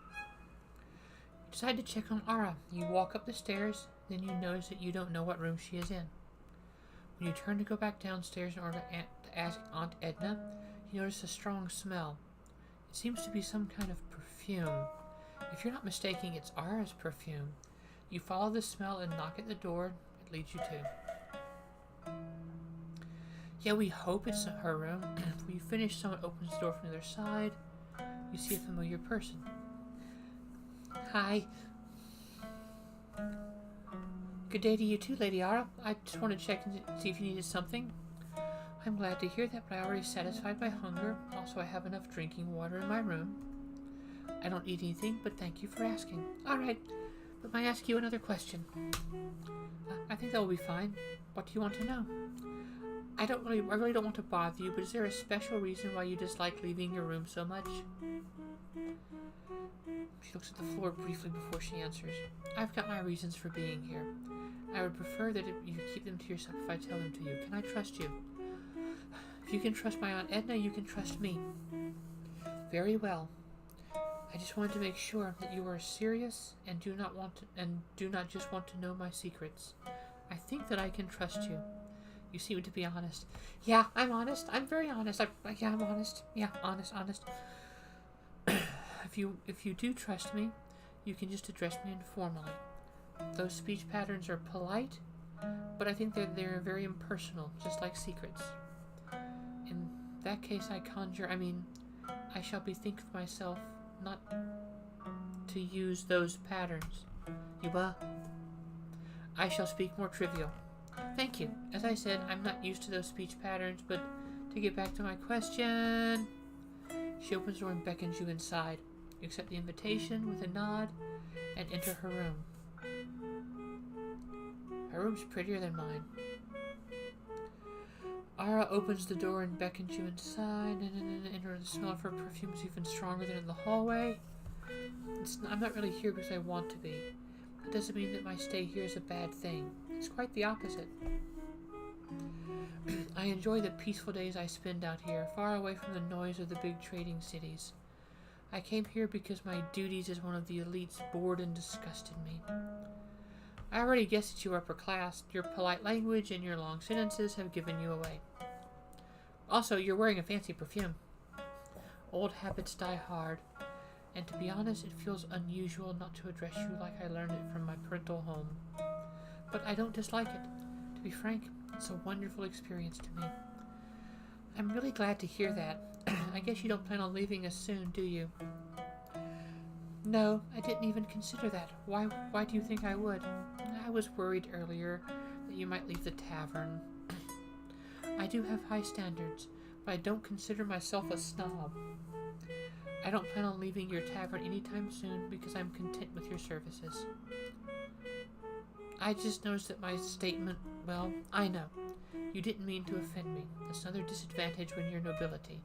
You decide to check on Ara. You walk up the stairs, then you notice that you don't know what room she is in. When you turn to go back downstairs in order to ask Aunt Edna, you notice a strong smell. It seems to be some kind of perfume. If you're not mistaken, it's Ara's perfume. You follow the smell and knock at the door it leads you to. Yeah, we hope it's her room. When you finish, someone opens the door from the other side. You see a familiar person. Hi. Good day to you too, Lady Ara. I just want to check and see if you needed something. I'm glad to hear that, but I already satisfied my hunger. Also, I have enough drinking water in my room. I don't eat anything, but thank you for asking. Alright, but may I ask you another question? I think that will be fine. What do you want to know? I really don't want to bother you, but is there a special reason why you dislike leaving your room so much? She looks at the floor briefly before she answers. I've got my reasons for being here. I would prefer that you keep them to yourself if I tell them to you. Can I trust you? If you can trust my Aunt Edna, you can trust me. Very well. I just wanted to make sure that you are serious and do not just want to know my secrets. I think that I can trust you. You seem to be honest. Yeah, I'm honest. I'm very honest. I'm honest. Yeah, honest. If you do trust me, you can just address me informally. Those speech patterns are polite, but I think that they're very impersonal, just like secrets. In that case, I shall bethink of myself not to use those patterns. Yuba, I shall speak more trivial. Thank you. As I said, I'm not used to those speech patterns, but to get back to my question... She opens the door and beckons you inside. You accept the invitation with a nod and enter her room. My room's prettier than mine. Ara opens the door and beckons you inside, and the smell of her perfume is even stronger than in the hallway. I'm not really here because I want to be. That doesn't mean that my stay here is a bad thing. It's quite the opposite. I enjoy the peaceful days I spend out here, far away from the noise of the big trading cities. I came here because my duties as one of the elites bored and disgusted me. I already guessed that you are upper class. Your polite language and your long sentences have given you away. Also, you're wearing a fancy perfume. Old habits die hard, and to be honest, it feels unusual not to address you like I learned it from my parental home. But I don't dislike it. To be frank, it's a wonderful experience to me. I'm really glad to hear that. I guess you don't plan on leaving us soon, do you? No, I didn't even consider that. Why do you think I would? I was worried earlier that you might leave the tavern. I do have high standards, but I don't consider myself a snob. I don't plan on leaving your tavern anytime soon because I'm content with your services. I just noticed that my statement, well, I know. You didn't mean to offend me. That's another disadvantage when you're nobility.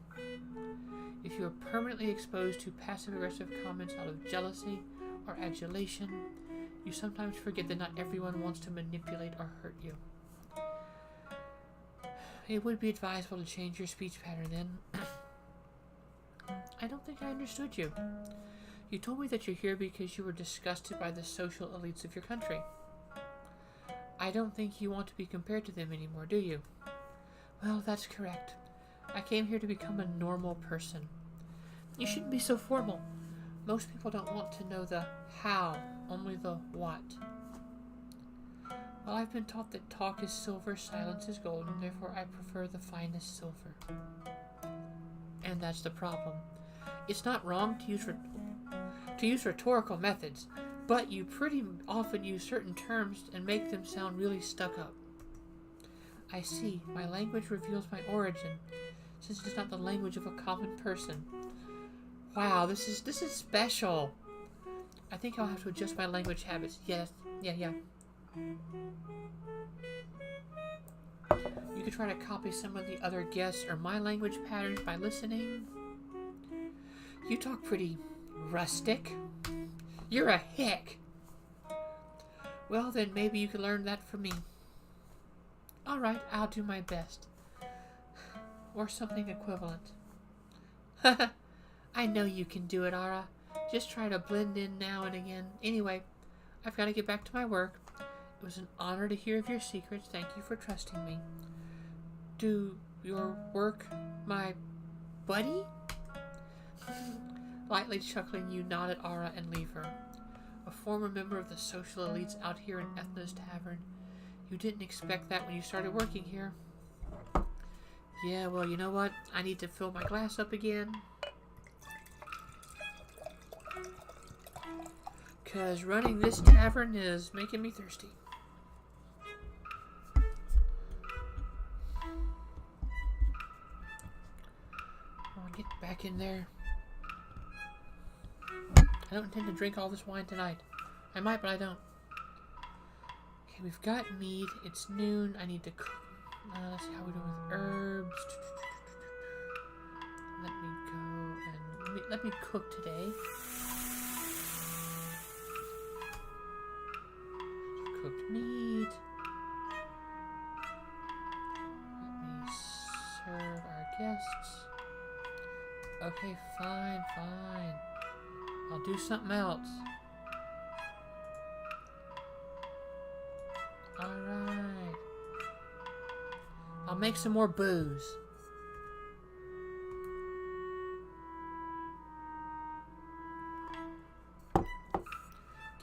If you are permanently exposed to passive-aggressive comments out of jealousy or adulation, you sometimes forget that not everyone wants to manipulate or hurt you. It would be advisable to change your speech pattern then. I don't think I understood you. You told me that you're here because you were disgusted by the social elites of your country. I don't think you want to be compared to them anymore, do you? Well, that's correct. I came here to become a normal person. You shouldn't be so formal. Most people don't want to know the how, only the what. Well, I've been taught that talk is silver, silence is gold, and therefore I prefer the finest silver. And that's the problem. It's not wrong to use rhetorical methods, but you pretty often use certain terms and make them sound really stuck up. I see. My language reveals my origin, since it's not the language of a common person. Wow, this is special. I think I'll have to adjust my language habits. Yes. Yeah. You could try to copy some of the other guests or my language patterns by listening. You talk pretty rustic. You're a hick. Well, then maybe you could learn that from me. Alright, I'll do my best. Or something equivalent. I know you can do it, Ara. Just try to blend in now and again. Anyway, I've got to get back to my work. It was an honor to hear of your secrets. Thank you for trusting me. Do your work, my buddy? Lightly chuckling, you nod at Ara and leave her. A former member of the social elites out here in Ethna's tavern. You didn't expect that when you started working here. Yeah, well, you know what? I need to fill my glass up again. Because running this tavern is making me thirsty. I'll get back in there. I don't intend to drink all this wine tonight. I might, but I don't. Okay, we've got mead. It's noon. I need to cook. Let's see how we're doing with herbs. Let me go and let me cook today. Cooked meat. Let me serve our guests. Okay, fine. I'll do something else. Alright. I'll make some more booze.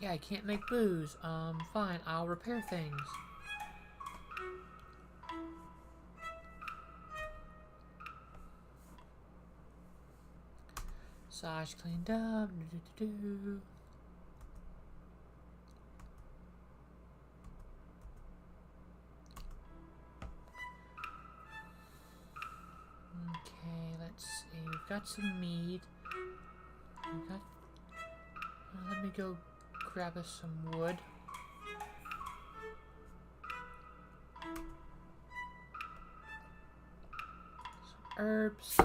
Yeah, I can't make booze. Fine. I'll repair things. Massage cleaned up. Okay, let's see. We've got some meat. Let me go grab us some wood. herbs.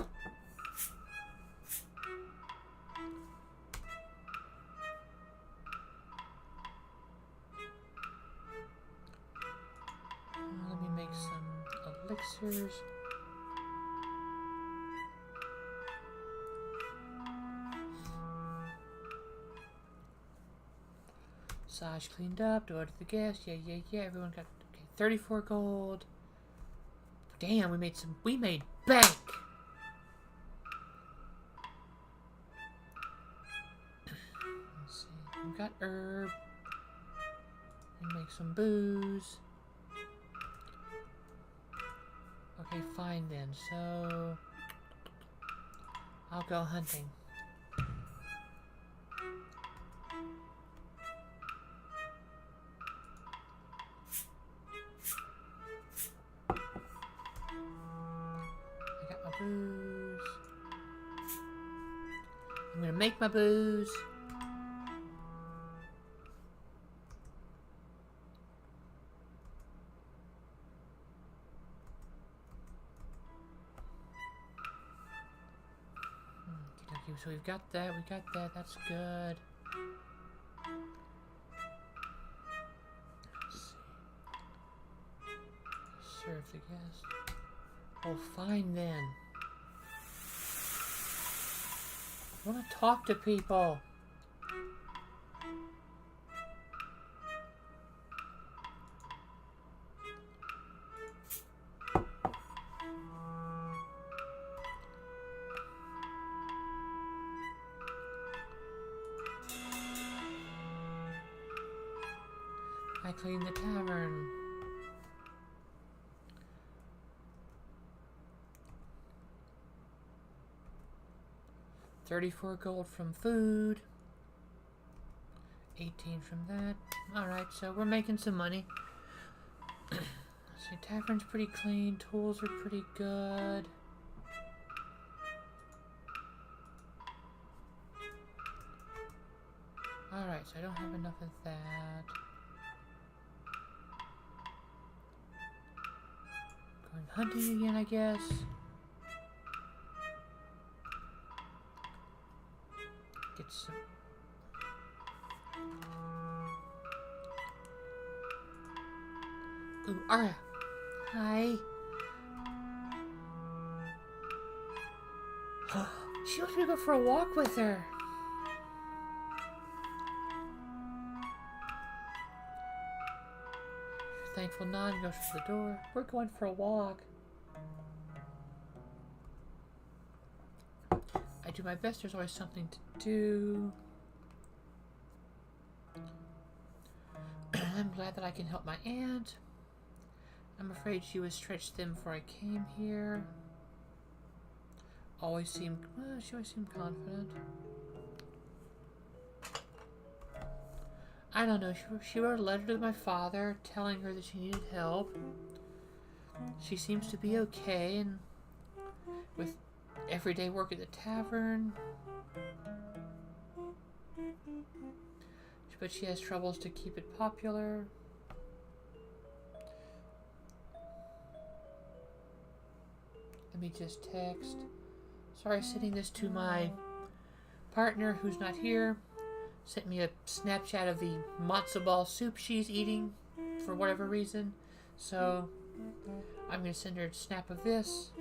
Let me make some elixirs. Massage cleaned up, door to the guest. Yeah. Everyone got 34 gold. Damn, we made bank. Let's see. We got herb. And make some booze. Okay, fine then. So I'll go hunting. Booze. I'm gonna make my booze. Okay, so we've got that. That's good. Let's see. Serve the guest. Oh, fine then. I want to talk to people. I clean the tavern. $34 gold from food. 18 from that. Alright, so we're making some money. Let's see, tavern's pretty clean. Tools are pretty good. Alright, so I don't have enough of that. Going hunting again, I guess. Get some... Ooh, Arya. Hi. She wants me to go for a walk with her. Thankful nod goes to the door. We're going for a walk. I do my best. There's always something to do. I'm glad that I can help my aunt. I'm afraid she was stretched thin before I came here. She always seemed confident. I don't know. She wrote a letter to my father telling her that she needed help. She seems to be okay, and with everyday work at the tavern. But she has troubles to keep it popular. Let me just text. Sorry, sending this to my partner who's not here. Sent me a Snapchat of the matzo ball soup she's eating for whatever reason. So I'm going to send her a snap of this.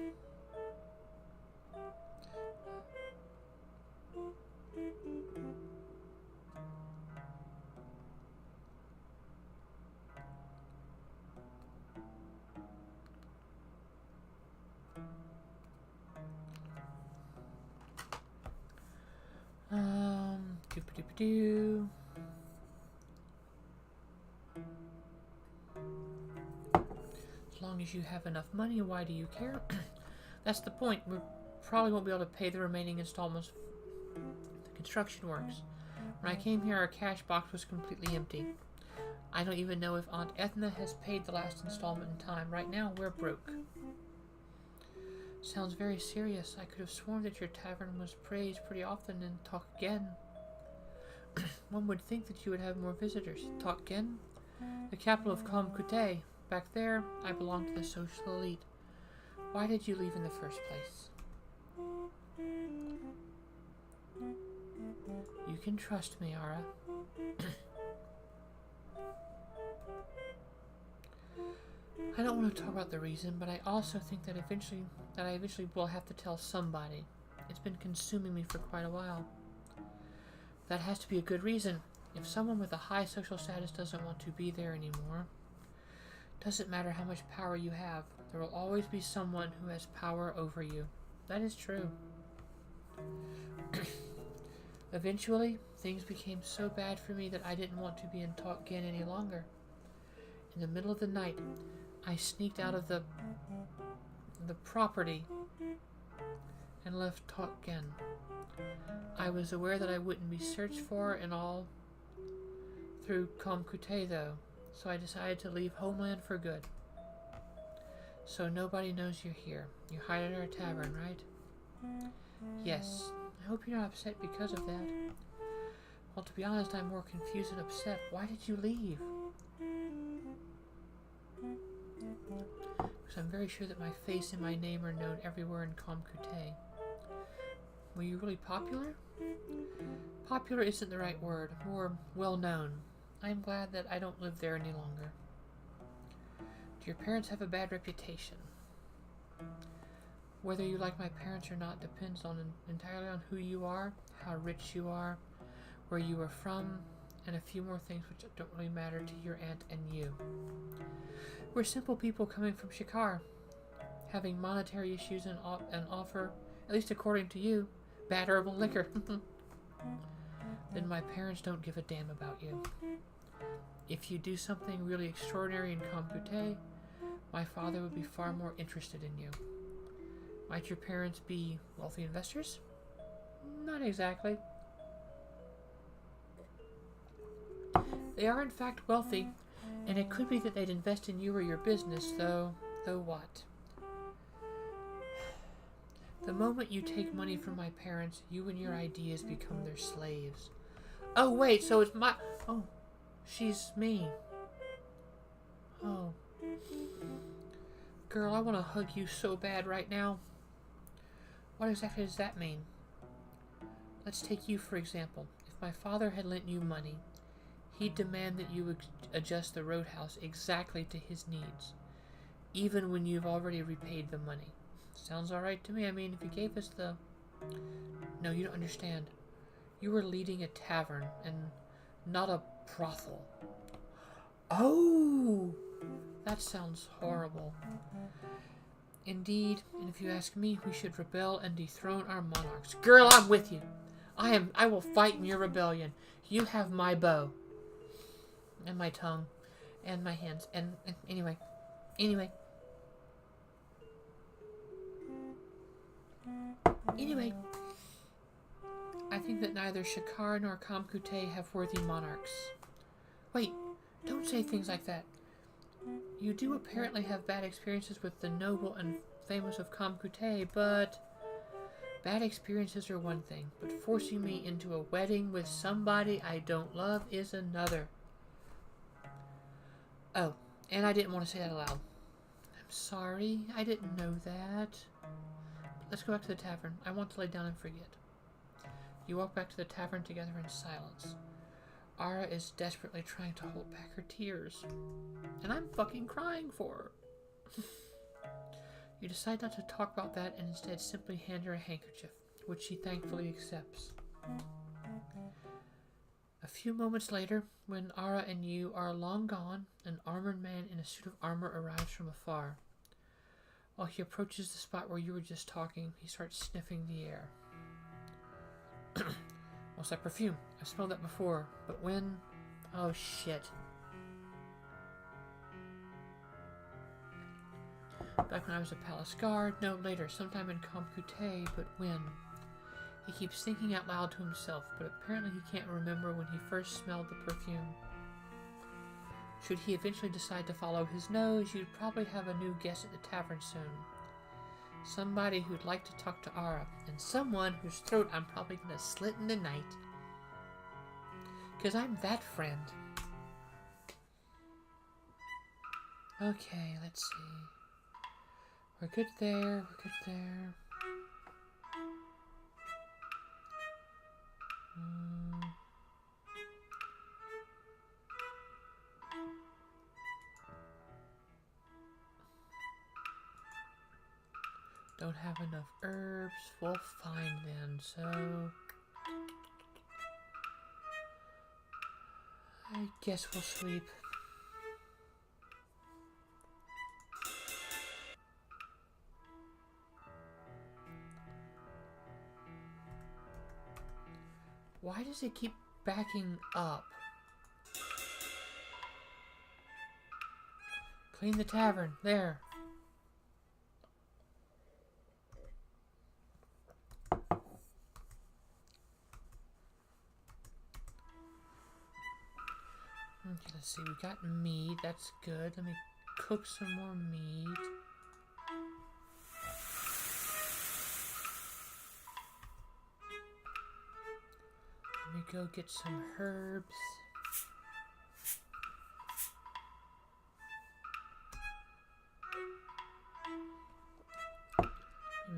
Doop-a-doop-a-doo. As long as you have enough money, why do you care? That's the point. We probably won't be able to pay the remaining installments. The construction works. When I came here, our cash box was completely empty. I don't even know if Aunt Ethna has paid the last installment in time. Right now, we're broke. Sounds very serious. I could have sworn that your tavern was praised pretty often and talk again. One would think that you would have more visitors. Talk again? The capital of Comkute. Back there, I belong to the social elite. Why did you leave in the first place? You can trust me, Ara. I don't want to talk about the reason, but I also think that I eventually will have to tell somebody. It's been consuming me for quite a while. That has to be a good reason. If someone with a high social status doesn't want to be there anymore, doesn't matter how much power you have, there will always be someone who has power over you. That is true. Eventually, things became so bad for me that I didn't want to be in Tokgen any longer. In the middle of the night, I sneaked out of the property and left Tokgen. I was aware that I wouldn't be searched for and all through Komkute though, so I decided to leave Homeland for good. So nobody knows you're here. You hide at our tavern, right? Yes. I hope you're not upset because of that. Well, to be honest, I'm more confused and upset. Why did you leave? Because I'm very sure that my face and my name are known everywhere in Komkute. Were you really popular? Popular isn't the right word. More well-known. I'm glad that I don't live there any longer. Do your parents have a bad reputation? Whether you like my parents or not depends entirely on who you are, how rich you are, where you are from, and a few more things which don't really matter to your aunt and you. We're simple people coming from Shikar, having monetary issues and offer, at least according to you, bad herbal liquor. Then my parents don't give a damn about you. If you do something really extraordinary in Komkute, my father would be far more interested in you. Might your parents be wealthy investors? Not exactly. They are in fact wealthy, and it could be that they'd invest in you or your business, though what? The moment you take money from my parents, you and your ideas become their slaves. Oh wait, so it's my... Oh, she's me. Oh. Girl, I want to hug you so bad right now. What exactly does that mean? Let's take you for example. If my father had lent you money, he'd demand that you adjust the roadhouse exactly to his needs, even when you've already repaid the money. Sounds alright to me. I mean, if you gave us the... No, you don't understand. You were leading a tavern, and not a brothel. Oh! That sounds horrible. Indeed, and if you ask me, we should rebel and dethrone our monarchs. Girl, I'm with you. I will fight in your rebellion. You have my bow. And my tongue. And my hands. And anyway. Anyway. I think that neither Shikar nor Komkute have worthy monarchs. Wait, don't say things like that. You do apparently have bad experiences with the noble and famous of Komkute, but... Bad experiences are one thing, but forcing me into a wedding with somebody I don't love is another. Oh, and I didn't want to say that aloud. I'm sorry, I didn't know that. Let's go back to the tavern. I want to lay down and forget. You walk back to the tavern together in silence. Ara is desperately trying to hold back her tears. And I'm fucking crying for her. You decide not to talk about that and instead simply hand her a handkerchief, which she thankfully accepts. A few moments later, when Ara and you are long gone, an armored man in a suit of armor arrives from afar. While he approaches the spot where you were just talking, he starts sniffing the air. What's that perfume? I've smelled that before, but when? Oh shit. Back when I was a palace guard, no, later, sometime in Komkute, but when? He keeps thinking out loud to himself, but apparently he can't remember when he first smelled the perfume. Should he eventually decide to follow his nose, you'd probably have a new guest at the tavern soon. Somebody who'd like to talk to Ara, and someone whose throat I'm probably gonna slit in the night. 'Cause I'm that friend. Okay, let's see. We're good there. We're good there. Don't have enough herbs. We'll find them, so I guess we'll sleep. Why does it keep backing up? Clean the tavern. There. Okay, let's see. We got meat. That's good. Let me cook some more meat. Let me go get some herbs.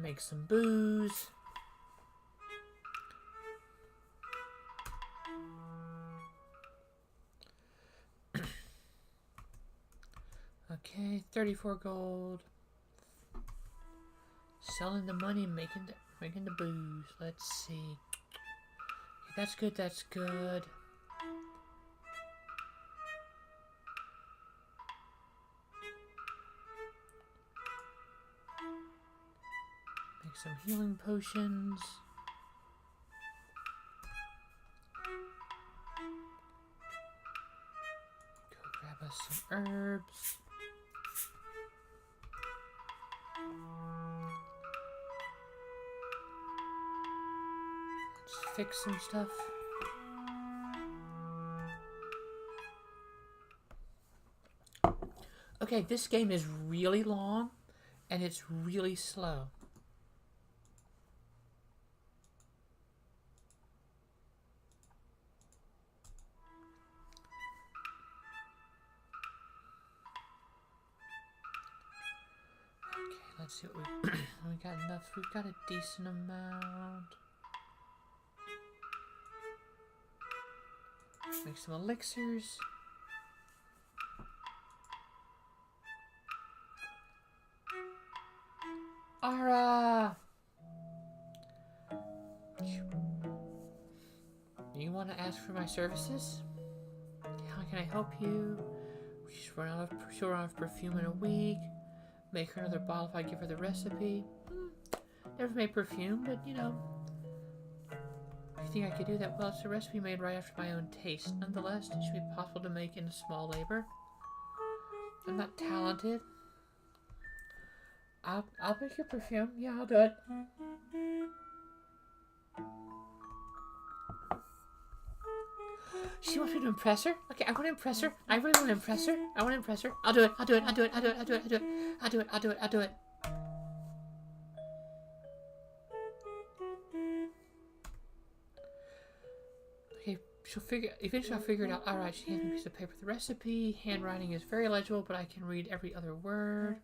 Make some booze. Okay, 34 gold. Selling the money, making the booze. Let's see. Okay, that's good. That's good. Make some healing potions. Go grab us some herbs. Let's fix some stuff. Okay, this game is really long and it's really slow. Let's see what we got enough. We've got a decent amount. Make some elixirs. Ara! You want to ask for my services? How can I help you? She'll run out of perfume in a week. Make her another bottle if I give her the recipe. Never made perfume, but you know. If you think I could do that, well, it's a recipe made right after my own taste. Nonetheless, it should be possible to make in a small labor. I'm not talented. I'll make your perfume. Yeah, I'll do it. She wants me to impress her? Okay, I want to impress her. I really want to impress her. I want to impress her. I'll do it. I'll do it. I'll do it. I'll do it. I'll do it. I'll do it. I'll do it. I'll do it. I'll do it. Okay, eventually I'll figure it out. Alright, she hands me a piece of paper with the recipe. Handwriting is very illegible, but I can read every other word.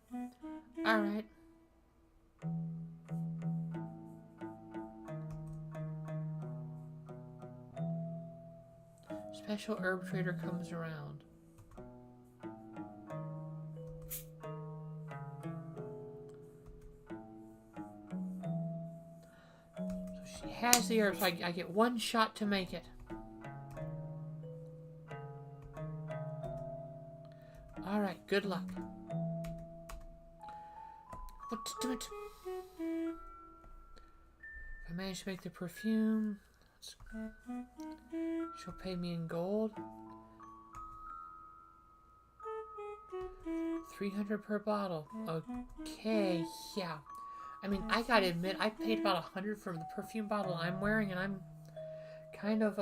Alright. Special herb trader comes around. So she has the herbs. So I get one shot to make it. Alright, good luck. What to do it? If I manage to make the perfume, she'll pay me in gold. 300 per bottle. Okay, yeah. I mean, I gotta admit, I paid about 100 for the perfume bottle I'm wearing, and I'm kind of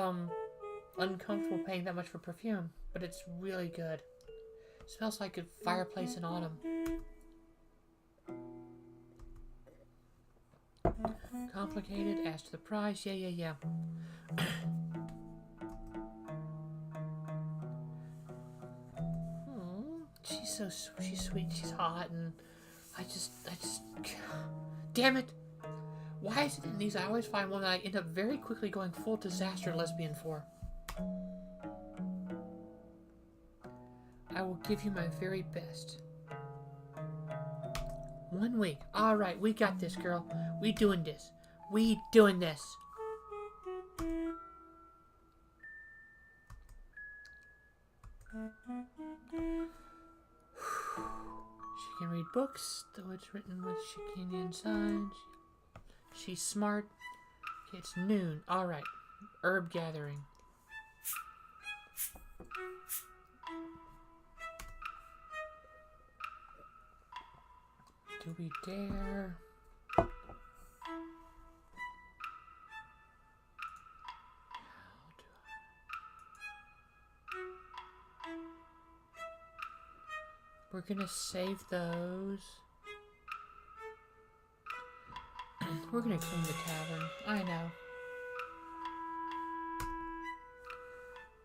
uncomfortable paying that much for perfume, but it's really good. It smells like a fireplace in autumn. Complicated, as to the price. Yeah. She's sweet, she's hot, and I just, damn it. Why is it in these I always find one that I end up very quickly going full disaster lesbian for? I will give you my very best. 1 week. Alright, we got this, girl. We doing this. We doing this. She can read books, though it's written with Shikinian signs. She's smart. Okay, it's noon. Alright. Herb gathering. Do we dare? We're gonna save those. We're gonna clean the tavern. I know.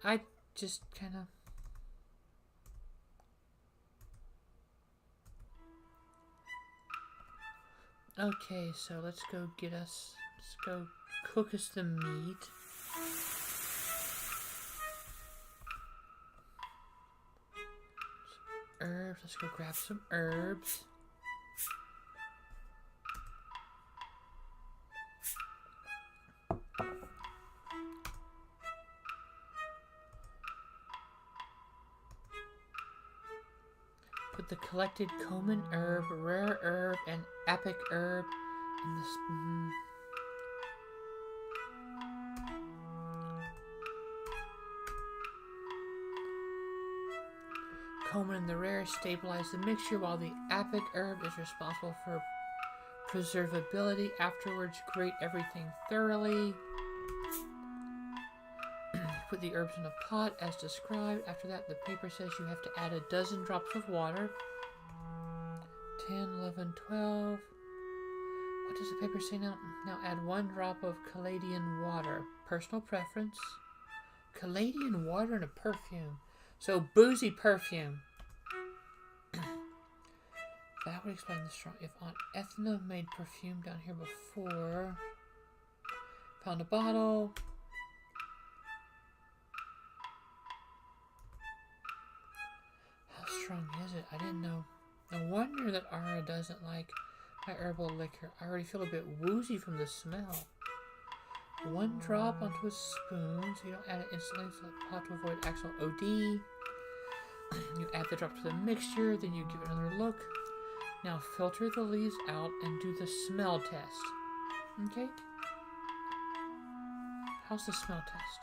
I just kind of... Okay, so let's go get us... Let's go cook us the meat. Herbs. Let's go grab some herbs. Put the collected common herb, rare herb, and epic herb in this. Common and the rare stabilize the mixture, while the epic herb is responsible for preservability. Afterwards, grate everything thoroughly. Put the herbs in a pot as described. After that, the paper says you have to add 12 drops of water. 10, 11, 12. What does the paper say now? Now add 1 drop of Caladian water. Personal preference. Caladian water and a perfume. So boozy perfume. That would explain the strong. If Aunt Ethna made perfume down here before. Found a bottle. How strong is it? I didn't know. No wonder that Ara doesn't like my herbal liquor. I already feel a bit woozy from the smell. 1 drop onto a spoon, so you don't add it instantly to the pot to avoid actual OD. You add the drop to the mixture, then you give it another look. Now filter the leaves out and do the smell test. Okay? How's the smell test?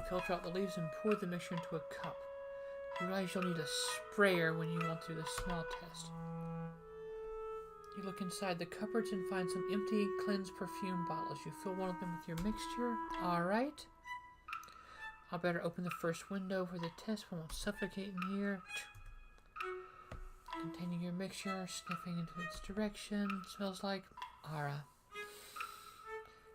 Filter out the leaves and pour the mixture into a cup. You realize you'll need a sprayer when you want to do the smell test. You look inside the cupboards and find some empty, cleansed perfume bottles. You fill one of them with your mixture. Alright. I'll better open the first window for the test. We won't suffocate in here. Containing your mixture, sniffing into its direction. Smells like Ara.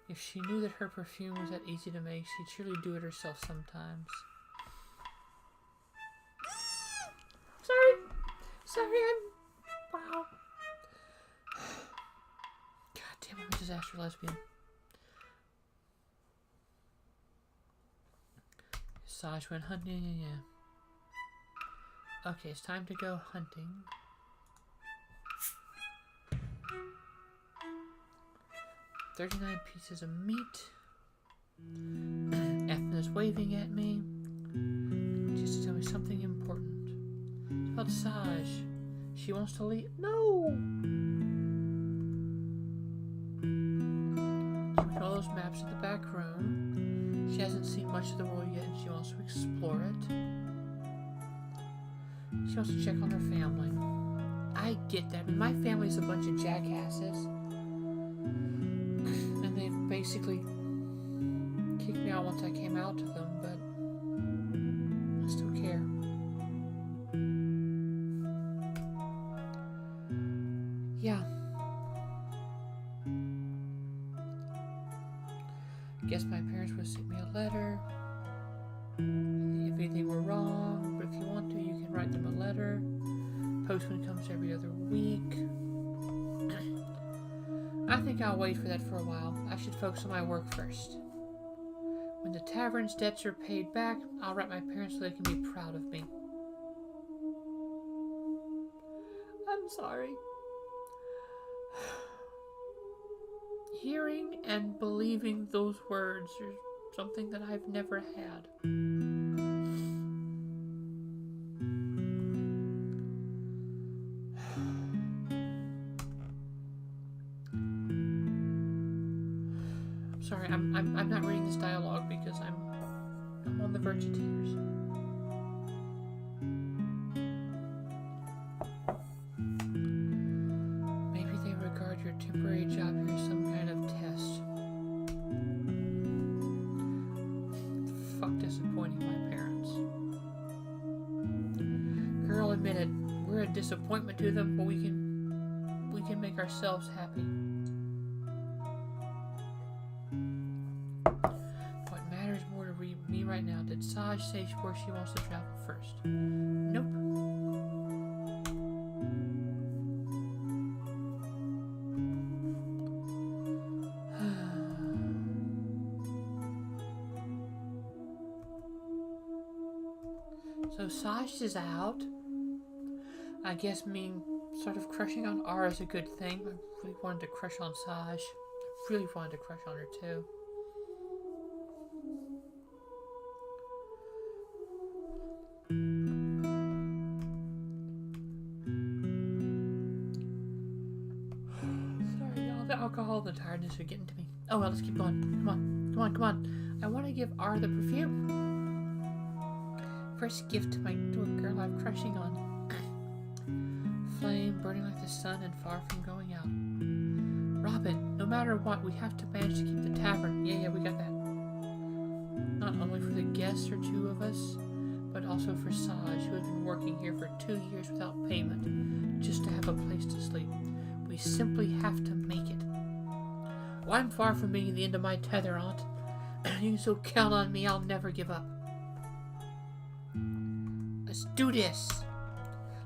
If she knew that her perfume was that easy to make, she'd surely do it herself sometimes. Sorry, wow. God damn, I'm a disaster lesbian. Saj went hunting, yeah. Okay, it's time to go hunting. $39 pieces of meat. Ethna's waving at me. Just to tell me something important. It's about Saj. She wants to leave. No! She put all those maps in the back room. She hasn't seen much of the world yet and she wants to explore it. She wants to check on her family. I get that. I mean, my family's a bunch of jackasses. And they've basically kicked me out once I came out to them, but I still care. Yeah. Guess my parents would send me a letter. If anything were wrong, but if you want to, you can write them a letter. Postman comes every other week. I think I'll wait for that for a while. I should focus on my work first. When the tavern's debts are paid back, I'll write my parents so they can be proud of me. I'm sorry. Hearing and believing those words are something that I've never had. Sorry, I'm not reading this dialogue because I'm on the verge of tears. Maybe they regard your temporary job here as some kind of test. Fuck disappointing my parents. Girl admitted, we're a disappointment to them, but we can make ourselves happy. Me right now. Did Saj say where she wants to travel first? Nope. So Saj is out. I guess me sort of crushing on R is a good thing. I really wanted to crush on Saj. I really wanted to crush on her too. Alcohol, the tiredness are getting to me. Oh well, let's keep going. Come on. I want to give R the perfume. First gift to a girl I'm crushing on. Flame burning like the sun and far from going out. Robin, no matter what, we have to manage to keep the tavern. Yeah, we got that. Not only for the guests or two of us, but also for Saj, who has been working here for 2 years without payment, just to have a place to sleep. We simply have to make it. Well, I'm far from being the end of my tether, Aunt. You can so count on me, I'll never give up. Let's do this.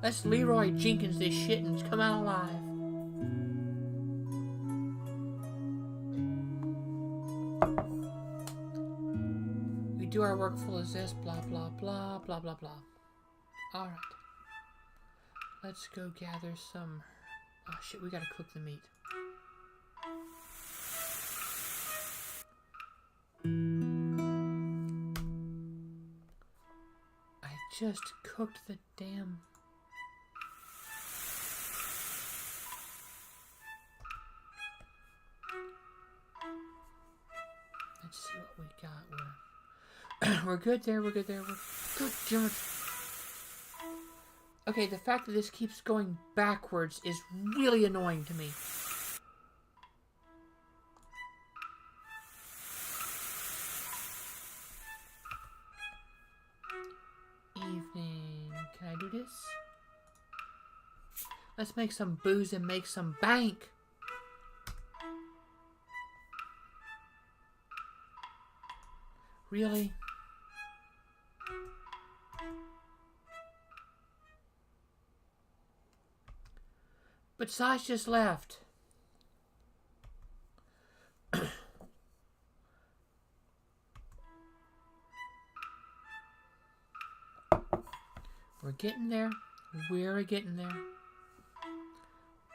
Let's Leroy Jenkins this shit and come out alive. We do our work full of zest, blah, blah, blah, blah, blah, blah. Alright. Let's go gather some... Oh shit, we gotta cook the meat. I just cooked the damn... Let's see what we got. We're good there, we're good. Good job. Okay, the fact that this keeps going backwards is really annoying to me. Evening. Can I do this? Let's make some booze and make some bank. Really? But Saj just left. We're getting there. We're getting there.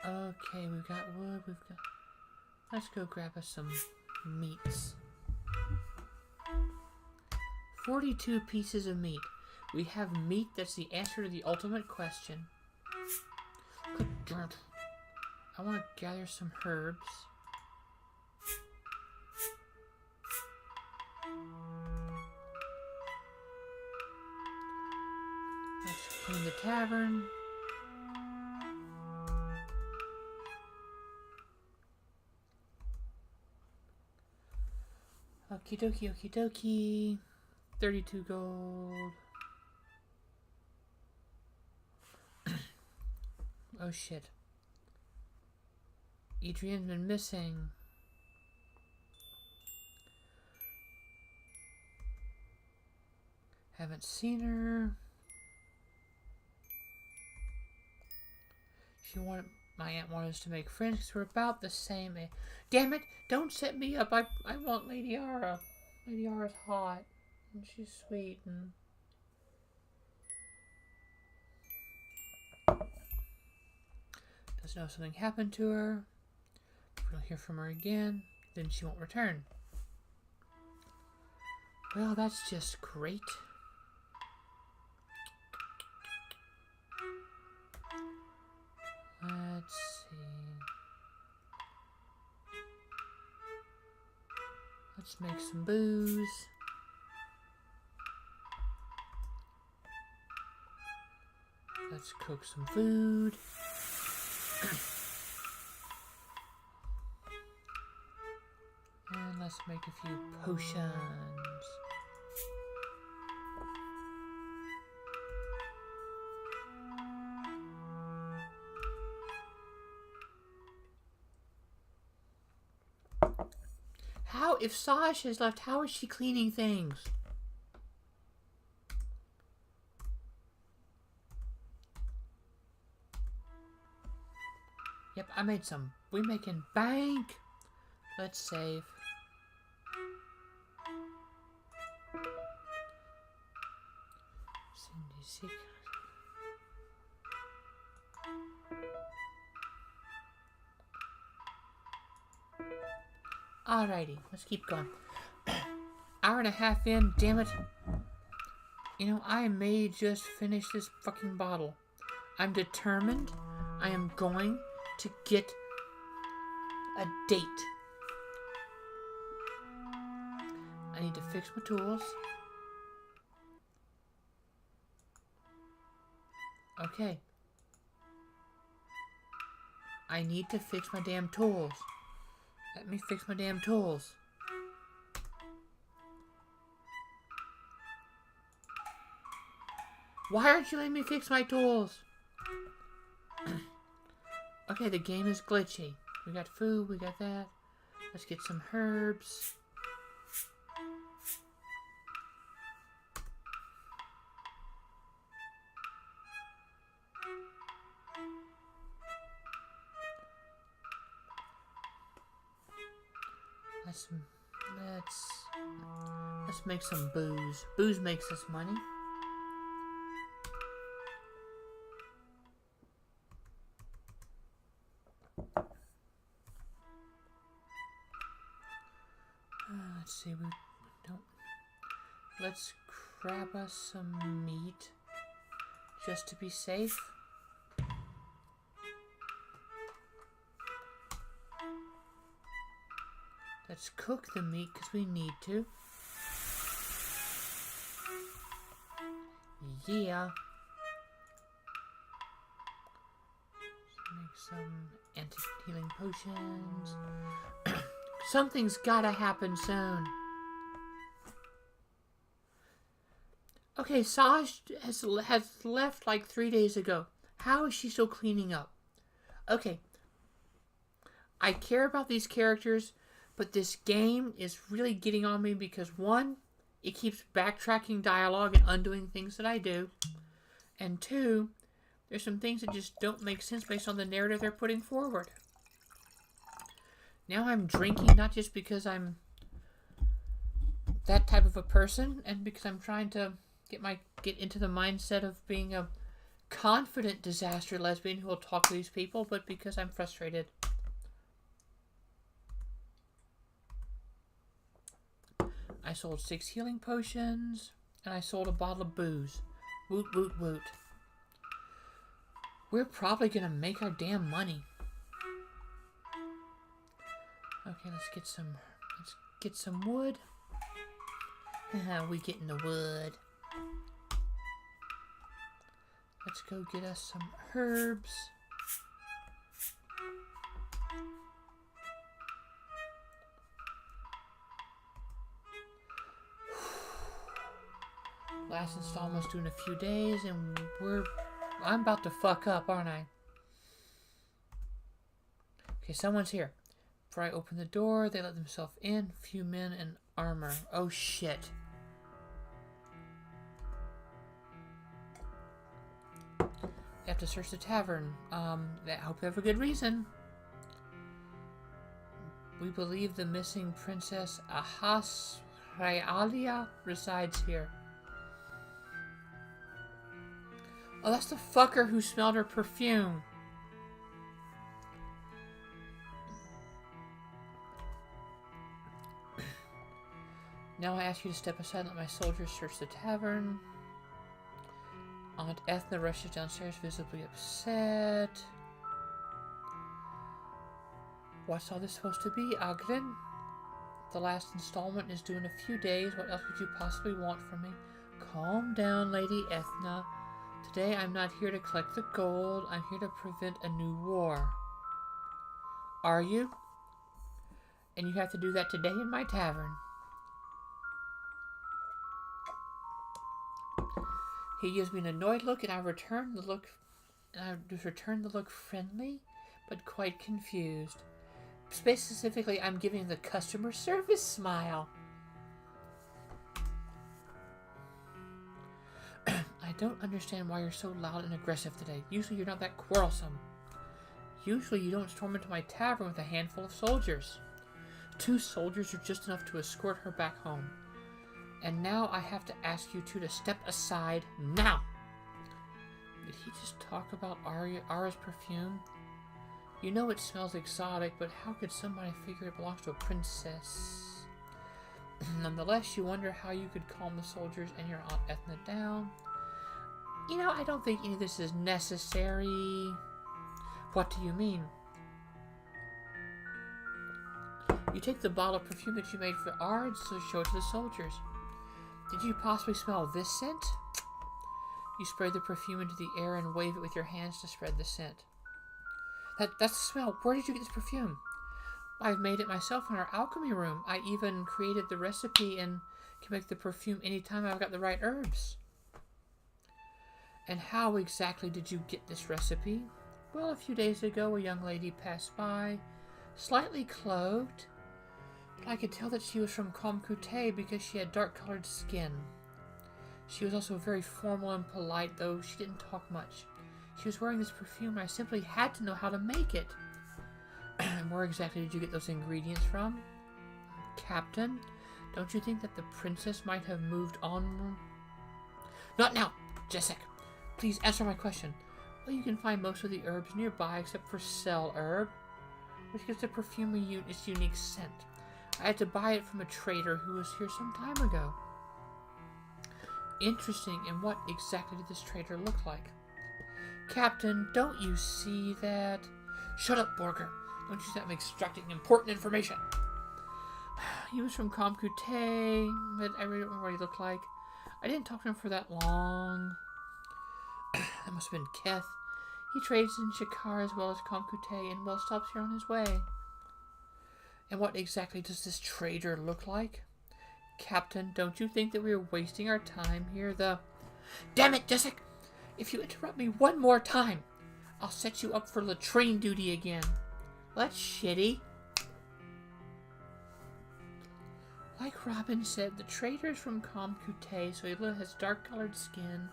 Okay, we've got wood. Let's go grab us some meats. 42 pieces of meat. We have meat that's the answer to the ultimate question. Good God. I want to gather some herbs. Let's clean the tavern. Okie dokie, okie dokie. 32 gold. Oh shit. Adrian's been missing. Haven't seen her. My aunt wanted us to make friends because we're about the same age. Damn it! Don't set me up. I want Lady Ara. Lady Ara's hot. And she's sweet and... Doesn't know if something happened to her. If we don't hear from her again, then she won't return. Well, that's just great. Let's see. Let's make some booze. Let's cook some food. And let's make a few potions. If Saj has left, how is she cleaning things? Yep, I made some. We making bank. Let's save. Alrighty, let's keep going. Hour and a half in, damn it. You know, I may just finish this fucking bottle. I'm determined. I am going to get a date. I need to fix my tools. Okay. I need to fix my damn tools. Let me fix my damn tools. Why aren't you letting me fix my tools? Okay, the game is glitchy. We got food, we got that. Let's get some herbs. Let's make some booze. Booze makes us money. Let's see, we don't... Let's grab us some meat, just to be safe. Let's cook the meat, because we need to. Yeah. Let's make some anti-healing potions. Something's gotta happen soon. Okay, Saj has left like 3 days ago. How is she still cleaning up? Okay. I care about these characters, but this game is really getting on me because, one, it keeps backtracking dialogue and undoing things that I do. And two, there's some things that just don't make sense based on the narrative they're putting forward. Now I'm drinking not just because I'm that type of a person and because I'm trying to get into the mindset of being a confident disaster lesbian who will talk to these people, but because I'm frustrated. I sold 6 healing potions, and I sold a bottle of booze. Woot, woot, woot. We're probably gonna make our damn money. Okay, let's get some wood. We getting the wood. Let's go get us some herbs. Last installment's due in a few days, and I'm about to fuck up, aren't I? Okay, someone's here. Before I open the door, they let themselves in. Few men in armor. Oh shit. You have to search the tavern. I hope you have a good reason. We believe the missing princess Ahasraelia resides here. Oh, that's the fucker who smelled her perfume. Now I ask you to step aside and let my soldiers search the tavern. Aunt Ethna rushes downstairs, visibly upset. What's all this supposed to be, Agrin? The last installment is due in a few days. What else could you possibly want from me? Calm down, Lady Ethna. Today I'm not here to collect the gold. I'm here to prevent a new war. Are you? And you have to do that today in my tavern. He gives me an annoyed look, and I return the look. Friendly, but quite confused. Specifically, I'm giving the customer service smile. I don't understand why you're so loud and aggressive today. Usually you're not that quarrelsome. Usually you don't storm into my tavern with a handful of soldiers. 2 soldiers are just enough to escort her back home. And now I have to ask you two to step aside now. Did he just talk about Ara's perfume? You know it smells exotic, but how could somebody figure it belongs to a princess? Nonetheless, you wonder how you could calm the soldiers and your Aunt Ethna down. You know, I don't think any of this is necessary. What do you mean? You take the bottle of perfume that you made for Ara and show it to the soldiers. Did you possibly smell this scent? You spray the perfume into the air and wave it with your hands to spread the scent. That's the smell. Where did you get this perfume? I've made it myself in our alchemy room. I even created the recipe and can make the perfume anytime I've got the right herbs. And how exactly did you get this recipe? Well, a few days ago, a young lady passed by, slightly clothed. But I could tell that she was from Comcute because she had dark-colored skin. She was also very formal and polite, though she didn't talk much. She was wearing this perfume, and I simply had to know how to make it. And where exactly did you get those ingredients from? Captain, don't you think that the princess might have moved on? Not now, Jessic. Please answer my question. Well, you can find most of the herbs nearby except for Cell Herb, which gives the perfume its unique scent. I had to buy it from a trader who was here some time ago. Interesting. And what exactly did this trader look like? Captain, don't you see that? Shut up, Borger. Don't you see I'm extracting important information? He was from Comcute, but I really don't remember what he looked like. I didn't talk to him for that long. That must have been Keth. He trades in Shikar as well as Comcute and well stops here on his way. And what exactly does this trader look like? Captain, don't you think that we are wasting our time here? Damn it, Jessic! If you interrupt me one more time, I'll set you up for latrine duty again. Well, that's shitty. Like Robin said, the trader is from Comcute, so he has dark-colored skin.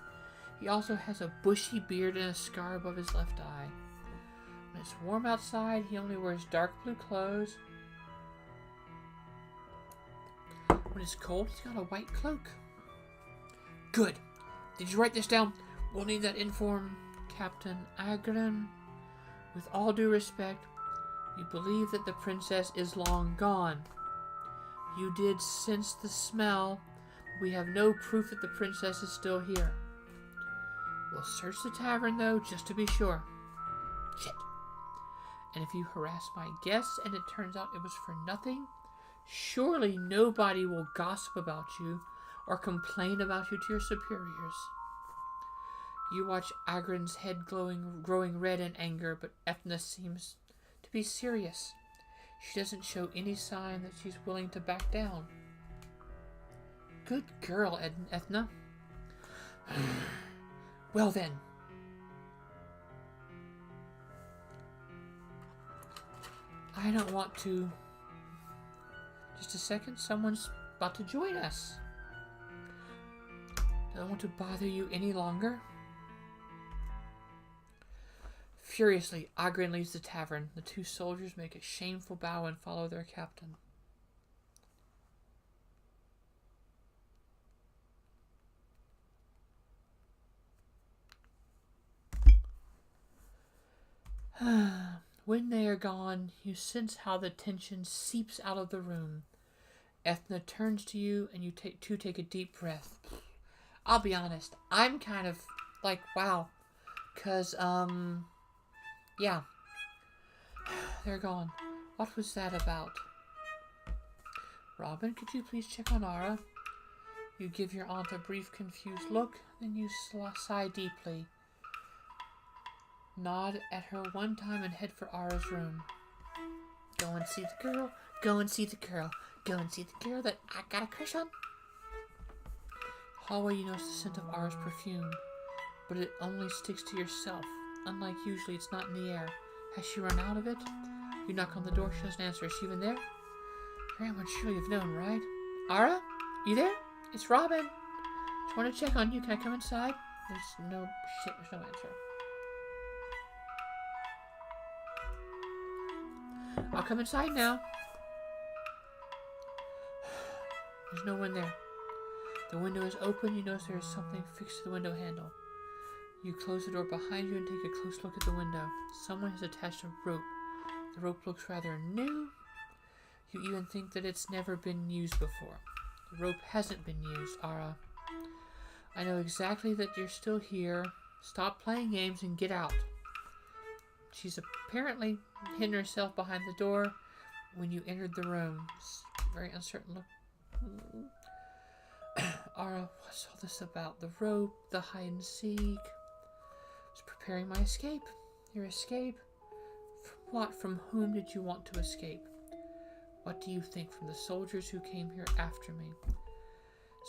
He also has a bushy beard and a scar above his left eye. When it's warm outside, he only wears dark blue clothes. When it's cold, he's got a white cloak. Good. Did you write this down? We'll need that inform Captain Agrin. With all due respect, we believe that the princess is long gone. You did sense the smell. We have no proof that the princess is still here. We'll search the tavern, though, just to be sure. Shit. And if you harass my guests and it turns out it was for nothing, surely nobody will gossip about you or complain about you to your superiors. You watch Agrin's head growing red in anger, but Ethna seems to be serious. She doesn't show any sign that she's willing to back down. Good girl, Ethna. Well then. I don't want to... Just a second, someone's about to join us. I don't want to bother you any longer. Furiously, Ogren leaves the tavern. The two soldiers make a shameful bow and follow their captain. When they are gone, you sense how the tension seeps out of the room. Ethna turns to you, and you take a deep breath. I'll be honest, I'm kind of like, wow. Because, yeah. They're gone. What was that about? Robin, could you please check on Ara? You give your aunt a brief, confused look, then you sigh deeply. Nod at her one time and head for Ara's room. Go and see the girl. Go and see the girl. Go and see the girl that I got a crush on. Hallway, you notice the scent of Ara's perfume, but it only sticks to yourself. Unlike usually, it's not in the air. Has she run out of it? You knock on the door, she doesn't answer. Is she even there? Graham would surely have known, right? Ara? You there? It's Robin. Just want to check on you. Can I come inside? There's no answer. I'll come inside now. There's no one there. The window is open. You notice there is something fixed to the window handle. You close the door behind you and take a close look at the window. Someone has attached a rope. The rope looks rather new. You even think that it's never been used before. The rope hasn't been used, Ara. I know exactly that you're still here. Stop playing games and get out. She's apparently hidden herself behind the door when you entered the room. Very uncertain look. Ara, what's all this about? The rope, the hide and seek. I was preparing my escape. Your escape? From what? From whom did you want to escape? What do you think? From the soldiers who came here after me.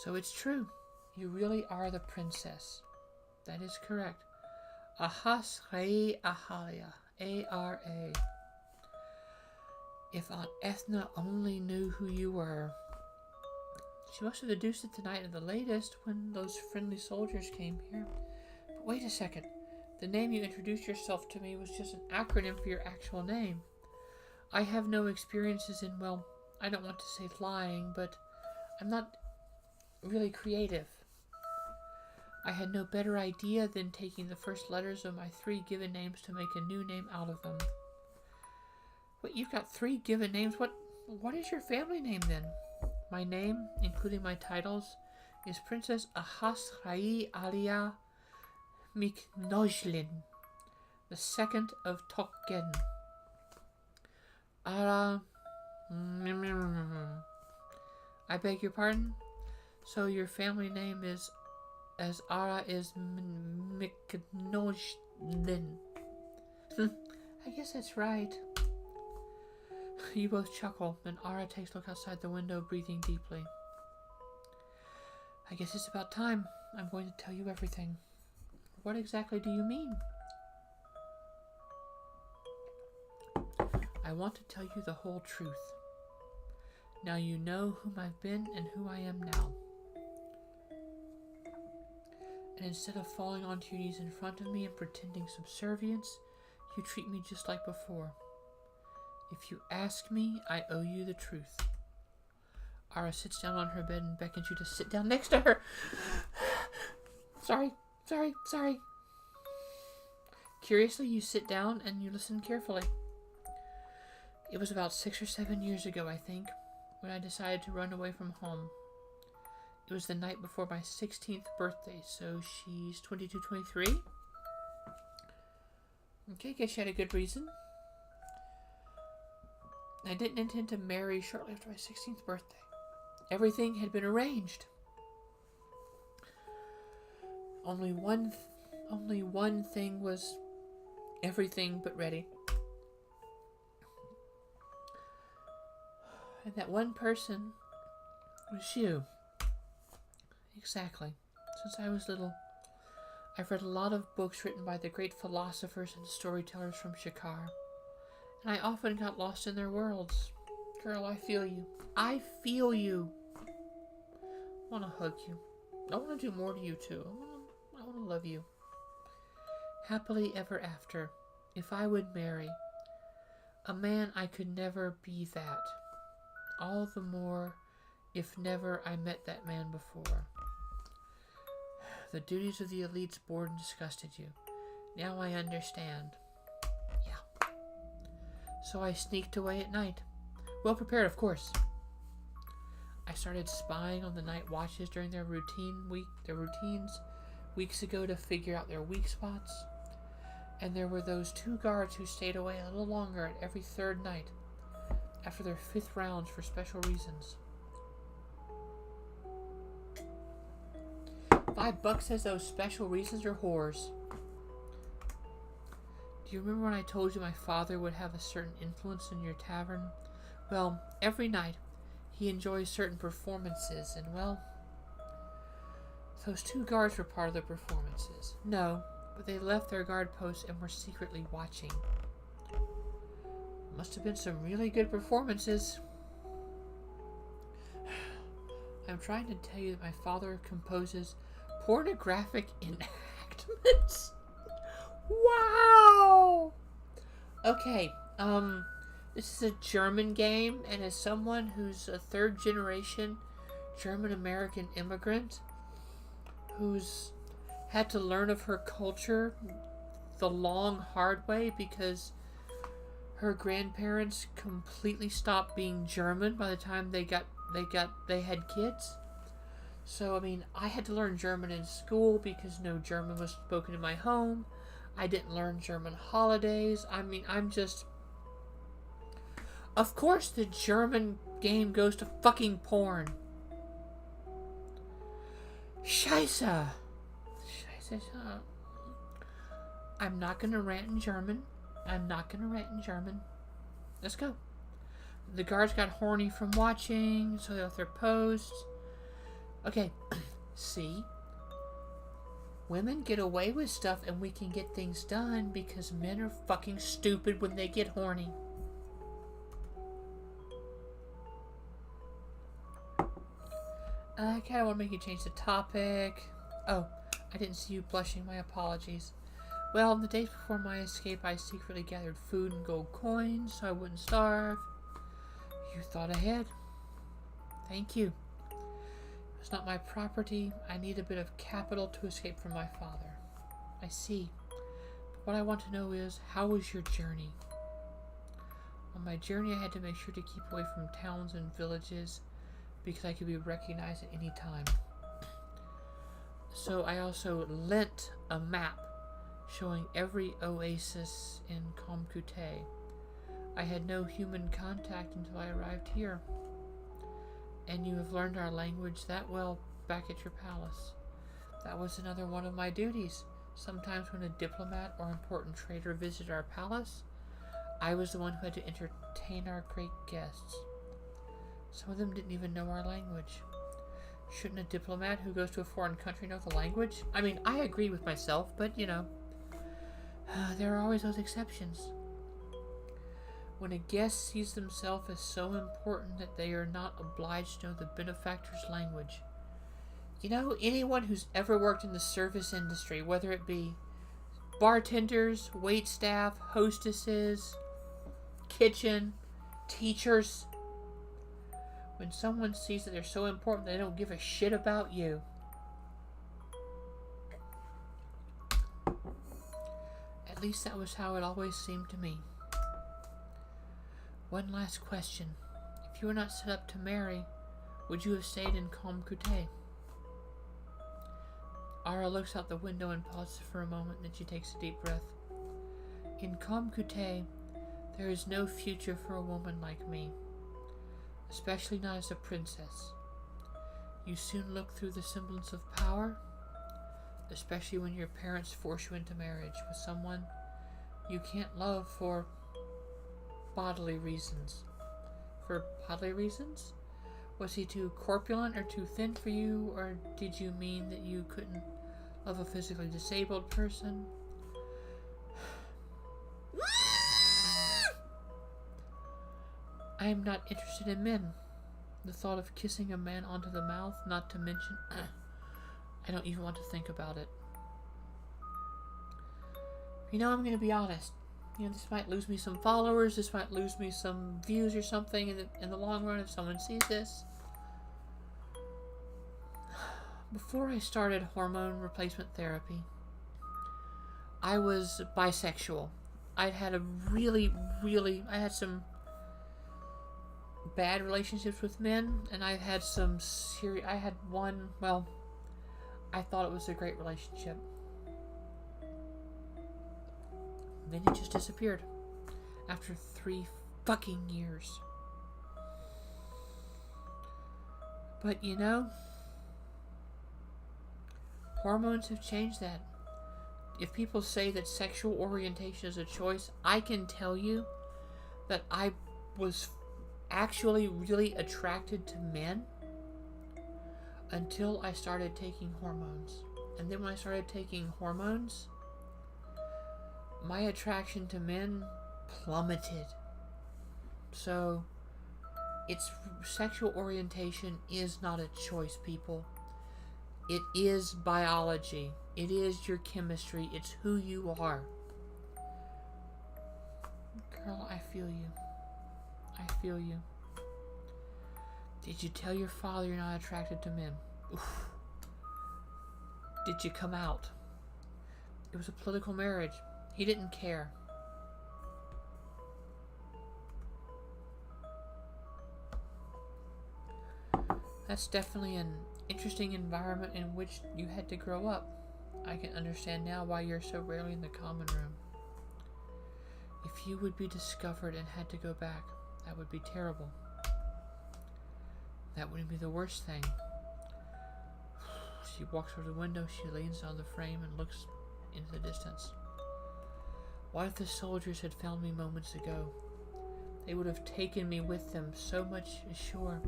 So it's true. You really are the princess. That is correct. Ahas Rei Ahalia. A-R-A. If Aunt Ethna only knew who you were. She must have deduced it tonight at the latest when those friendly soldiers came here. But wait a second. The name you introduced yourself to me was just an acronym for your actual name. I have no experiences in, well, I don't want to say lying, but I'm not really creative. I had no better idea than taking the first letters of my 3 given names to make a new name out of them. Wait, you've got 3 given names? What is your family name then? My name, including my titles, is Princess Ahas Rai Alia Miknojlin, the 2nd of Tokken. Ara... I beg your pardon? So your family name is... as Ara is Miknojlin. I guess that's right. You both chuckle, and Ara takes a look outside the window, breathing deeply. I guess it's about time. I'm going to tell you everything. What exactly do you mean? I want to tell you the whole truth. Now you know whom I've been and who I am now. And instead of falling onto your knees in front of me and pretending subservience, you treat me just like before. If you ask me, I owe you the truth. Ara sits down on her bed and beckons you to sit down next to her. Sorry. Curiously, you sit down and you listen carefully. It was about 6 or 7 years ago, I think, when I decided to run away from home. It was the night before my 16th birthday, so she's 22, 23. Okay, guess she had a good reason. I didn't intend to marry shortly after my 16th birthday. Everything had been arranged. Only one thing was everything but ready. And that one person was you. Exactly. Since I was little, I've read a lot of books written by the great philosophers and storytellers from Shikar, and I often got lost in their worlds. Girl, I feel you. I feel you. I want to hug you. I want to do more to you, too. I want to love you. Happily ever after. if I would marry a man, I could never be that. All the more if never I met that man before. The duties of the elites bored and disgusted you. Now I understand. Yeah. So I sneaked away at night. Well prepared, of course. I started spying on the night watches during their routines weeks ago to figure out their weak spots. And there were those 2 guards who stayed away a little longer at every 3rd night after their 5th rounds for special reasons. $5 says those special reasons are whores. Do you remember when I told you my father would have a certain influence in your tavern? Well, every night he enjoys certain performances, and well, those 2 guards were part of the performances. No, but they left their guard posts and were secretly watching. Must have been some really good performances. I'm trying to tell you that my father composes pornographic enactments. Wow! Okay, this is a German game, and as someone who's a 3rd generation German-American immigrant who's had to learn of her culture the long, hard way because her grandparents completely stopped being German by the time they had kids. So, I mean, I had to learn German in school because no German was spoken in my home. I didn't learn German holidays. I mean, I'm just... Of course the German game goes to fucking porn. Scheiße. Scheiße. I'm not gonna rant in German. Let's go. The guards got horny from watching, so they left their posts. Okay, see? Women get away with stuff and we can get things done because men are fucking stupid when they get horny. I kind of want to make you change the topic. Oh, I didn't see you blushing. My apologies. Well, the days before my escape, I secretly gathered food and gold coins so I wouldn't starve. You thought ahead. Thank you. It's not my property. I need a bit of capital to escape from my father. I see. But what I want to know is, how was your journey? On my journey, I had to make sure to keep away from towns and villages because I could be recognized at any time. So I also lent a map showing every oasis in Comcute. I had no human contact until I arrived here. And you have learned our language that well back at your palace. That was another one of my duties. Sometimes when a diplomat or important trader visited our palace, I was the one who had to entertain our great guests. Some of them didn't even know our language. Shouldn't a diplomat who goes to a foreign country know the language? I mean, I agree with myself, but you know, there are always those exceptions. When a guest sees themselves as so important that they are not obliged to know the benefactor's language. You know, anyone who's ever worked in the service industry, whether it be bartenders, waitstaff, hostesses, kitchen, teachers, when someone sees that they're so important they don't give a shit about you. At least that was how it always seemed to me. One last question. If you were not set up to marry, would you have stayed in Comcute? Ara looks out the window and pauses for a moment, then she takes a deep breath. In Comcute, there is no future for a woman like me, especially not as a princess. You soon look through the semblance of power, especially when your parents force you into marriage with someone you can't love for bodily reasons. For bodily reasons? Was he too corpulent or too thin for you, or did you mean that you couldn't love a physically disabled person? I am not interested in men. The thought of kissing a man onto the mouth, not to mention, I don't even want to think about it. You know, I'm going to be honest. This might lose me some followers, this might lose me some views or something in the long run if someone sees this. Before I started hormone replacement therapy, I was bisexual. I had some bad relationships with men, and I had one, well, I thought it was a great relationship. Then it just disappeared after 3 fucking years. But hormones have changed that. If people say that sexual orientation is a choice, I can tell you that I was actually really attracted to men until I started taking hormones. And then when I started taking hormones, my attraction to men plummeted. So, sexual orientation is not a choice, people. It is biology. It is your chemistry. It's who you are. Girl, I feel you. I feel you. Did you tell your father you're not attracted to men? Oof. Did you come out? It was a political marriage. He didn't care. That's definitely an interesting environment in which you had to grow up. I can understand now why you're so rarely in the common room. If you would be discovered and had to go back, that would be terrible. That wouldn't be the worst thing. She walks over to the window, she leans on the frame and looks into the distance. What if the soldiers had found me moments ago? They would have taken me with them, so much is sure.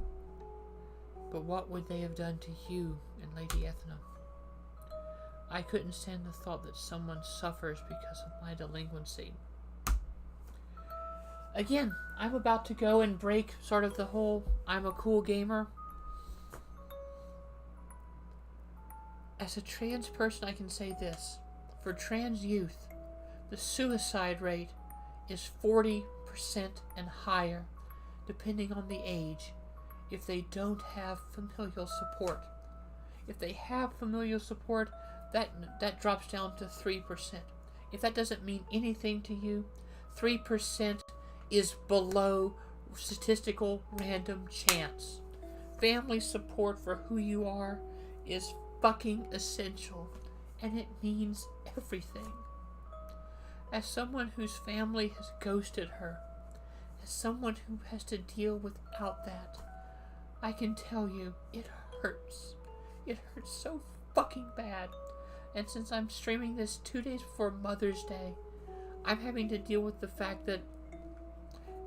But what would they have done to you and Lady Ethna? I couldn't stand the thought that someone suffers because of my delinquency. Again, I'm about to go and break sort of the whole I'm a cool gamer. As a trans person, I can say this. For trans youth, the suicide rate is 40% and higher, depending on the age, if they don't have familial support. If they have familial support, that drops down to 3%. If that doesn't mean anything to you, 3% is below statistical random chance. Family support for who you are is fucking essential, and it means everything. As someone whose family has ghosted her, as someone who has to deal without that, I can tell you, it hurts. It hurts so fucking bad. And since I'm streaming this 2 days before Mother's Day, I'm having to deal with the fact that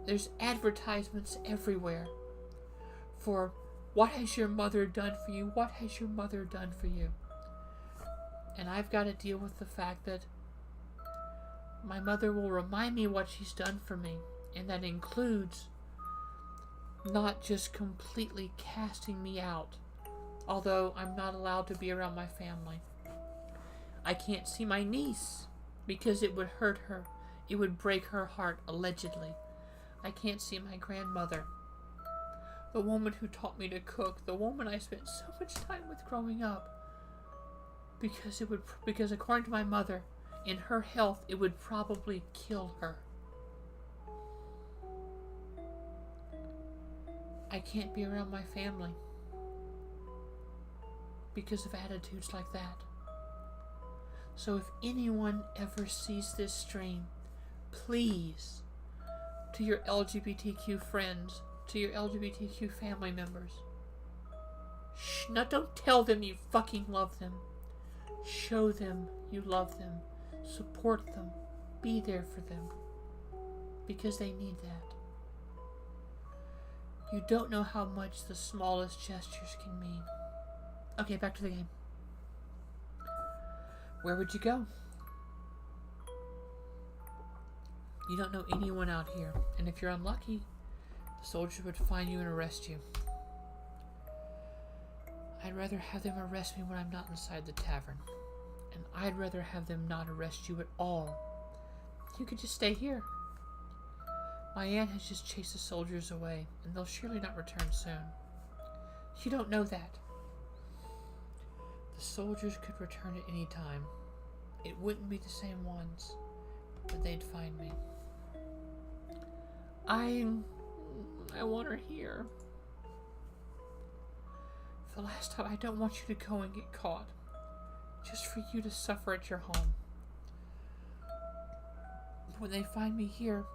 there's advertisements everywhere for what has your mother done for you? What has your mother done for you? And I've got to deal with the fact that my mother will remind me what she's done for me. And that includes not just completely casting me out, although I'm not allowed to be around my family. I can't see my niece because it would hurt her. It would break her heart, allegedly. I can't see my grandmother, the woman who taught me to cook, the woman I spent so much time with growing up, because according to my mother, in her health, it would probably kill her. I can't be around my family because of attitudes like that. So if anyone ever sees this stream, please, to your LGBTQ friends, to your LGBTQ family members, now don't tell them you fucking love them. Show them you love them. Support them. Be there for them. Because they need that. You don't know how much the smallest gestures can mean. Okay, back to the game. Where would you go? You don't know anyone out here, and if you're unlucky, the soldiers would find you and arrest you. I'd rather have them arrest me when I'm not inside the tavern, and I'd rather have them not arrest you at all You could just stay here. My aunt has just chased the soldiers away, and they'll surely not return soon. You don't know that. The soldiers could return at any time. It wouldn't be the same ones, but they'd find me. I want her here. For the last time, I don't want you to go and get caught. Just for you to suffer at your home. When they find me here,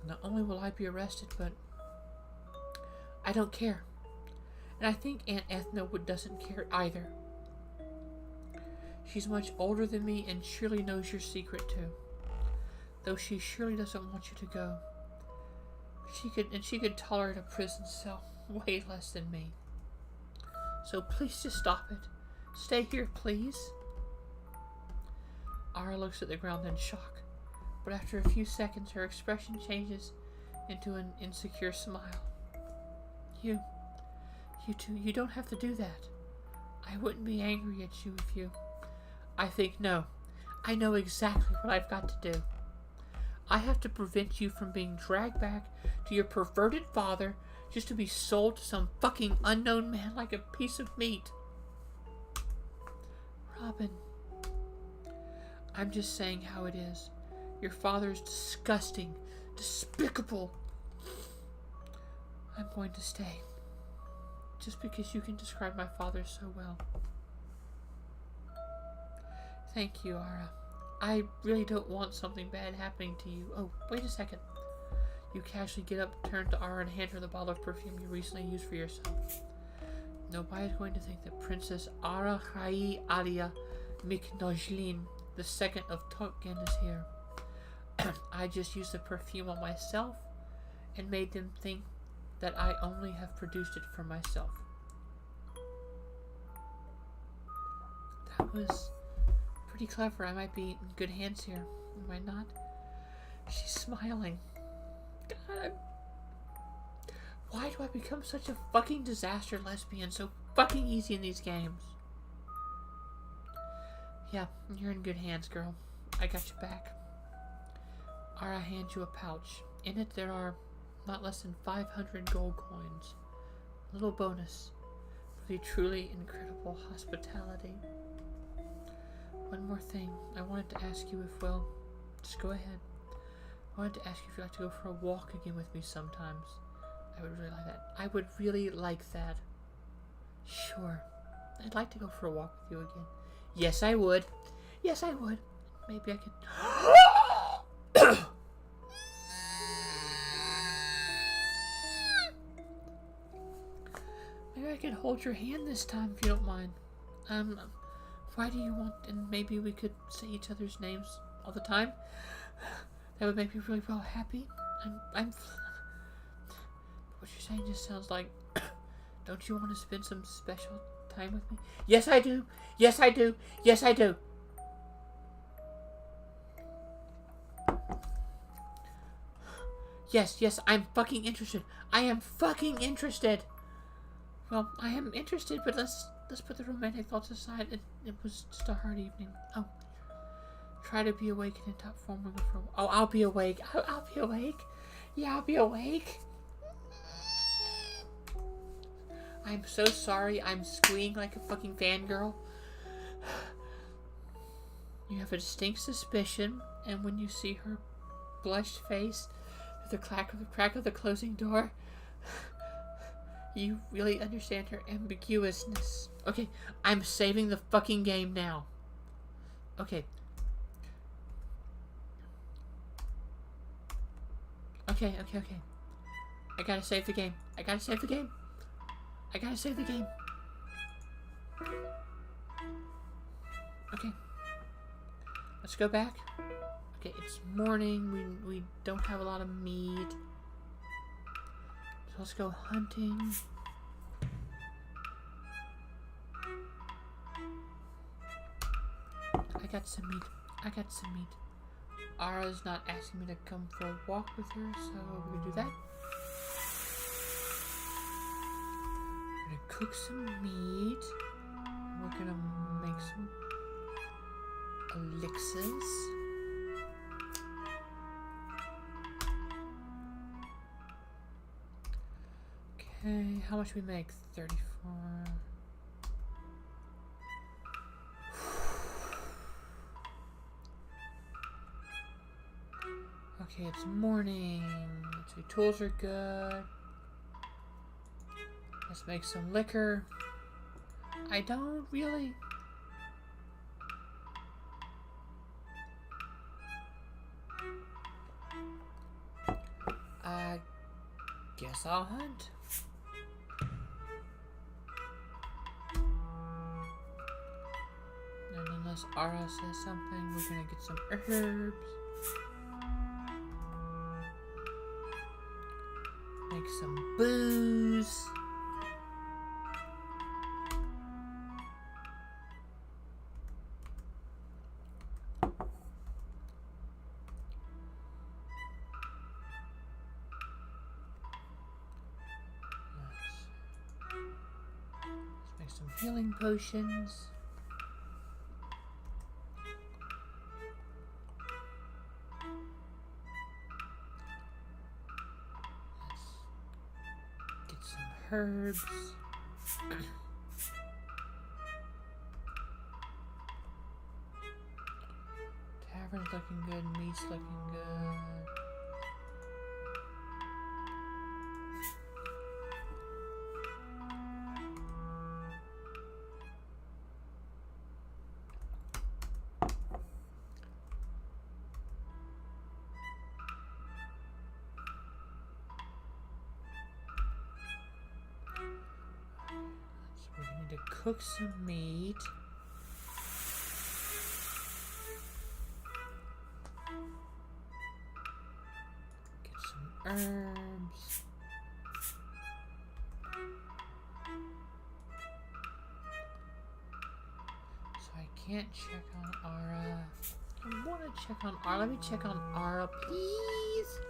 not only will I be arrested, but I don't care. And I think Aunt Ethna doesn't care either. She's much older than me and surely knows your secret too. Though she surely doesn't want you to go. She could tolerate a prison cell way less than me. So please just stop it. Stay here, please. Ara looks at the ground in shock, but after a few seconds her expression changes into an insecure smile. You don't have to do that. I wouldn't be angry at you if you... I think no. I know exactly what I've got to do. I have to prevent you from being dragged back to your perverted father just to be sold to some fucking unknown man like a piece of meat. Robin, I'm just saying how it is. Your father is disgusting, despicable. I'm going to stay. Just because you can describe my father so well. Thank you, Ara. I really don't want something bad happening to you. Oh, wait a second. You casually get up, turn to Ara, and hand her the bottle of perfume you recently used for yourself. Nobody's going to think that Princess Ara Khai Alia Miknojlin, the second of Tokgen, is here. I just used the perfume on myself and made them think that I only have produced it for myself. That was pretty clever. I might be in good hands here. Am I not? She's smiling. God, why do I become such a fucking disaster lesbian so fucking easy in these games? Yeah, you're in good hands, girl. I got your back. Ara hands you a pouch. In it there are not less than 500 gold coins. A little bonus for the truly incredible hospitality. One more thing. I wanted to ask you if, well, just go ahead. I wanted to ask you if you'd like to go for a walk again with me sometimes. I would really like that. I would really like that. Sure. I'd like to go for a walk with you again. Yes, I would. Yes, I would. Maybe I could... Maybe I could hold your hand this time if you don't mind. Why do you want... And maybe we could say each other's names all the time. That would make me really well happy. I'm... What you're saying just sounds like... Don't you want to spend some special time with me? Yes, I do. Yes, I do. Yes, I do. Yes, I'm fucking interested. I am fucking interested. Well, I am interested, but let's put the romantic thoughts aside. It was just a hard evening. Oh. Try to be awake and in top form. Oh, I'll be awake. I'll be awake. Yeah, I'll be awake. I'm so sorry. I'm squealing like a fucking fangirl. You have a distinct suspicion, and when you see her blushed face through the crack of the closing door, you really understand her ambiguousness. Okay, I'm saving the fucking game now. Okay. Okay. I gotta save the game. Okay. Let's go back. Okay, it's morning. We don't have a lot of meat. So let's go hunting. I got some meat. Ara's not asking me to come for a walk with her, so we're gonna do that. We're gonna cook some meat. We're gonna make some elixirs. Okay, how much we make? 34. Okay, it's morning. So tools are good. Let's make some liquor. I don't really... I guess I'll hunt. And unless Ara says something, we're gonna get some herbs. Make some booze. Let's make some healing potions. Let's get some herbs. Tavern's looking good, meat's looking good. So we need to cook some meat. Get some herbs. So I can't check on Ara. I want to check on Ara. Let me check on Ara, please.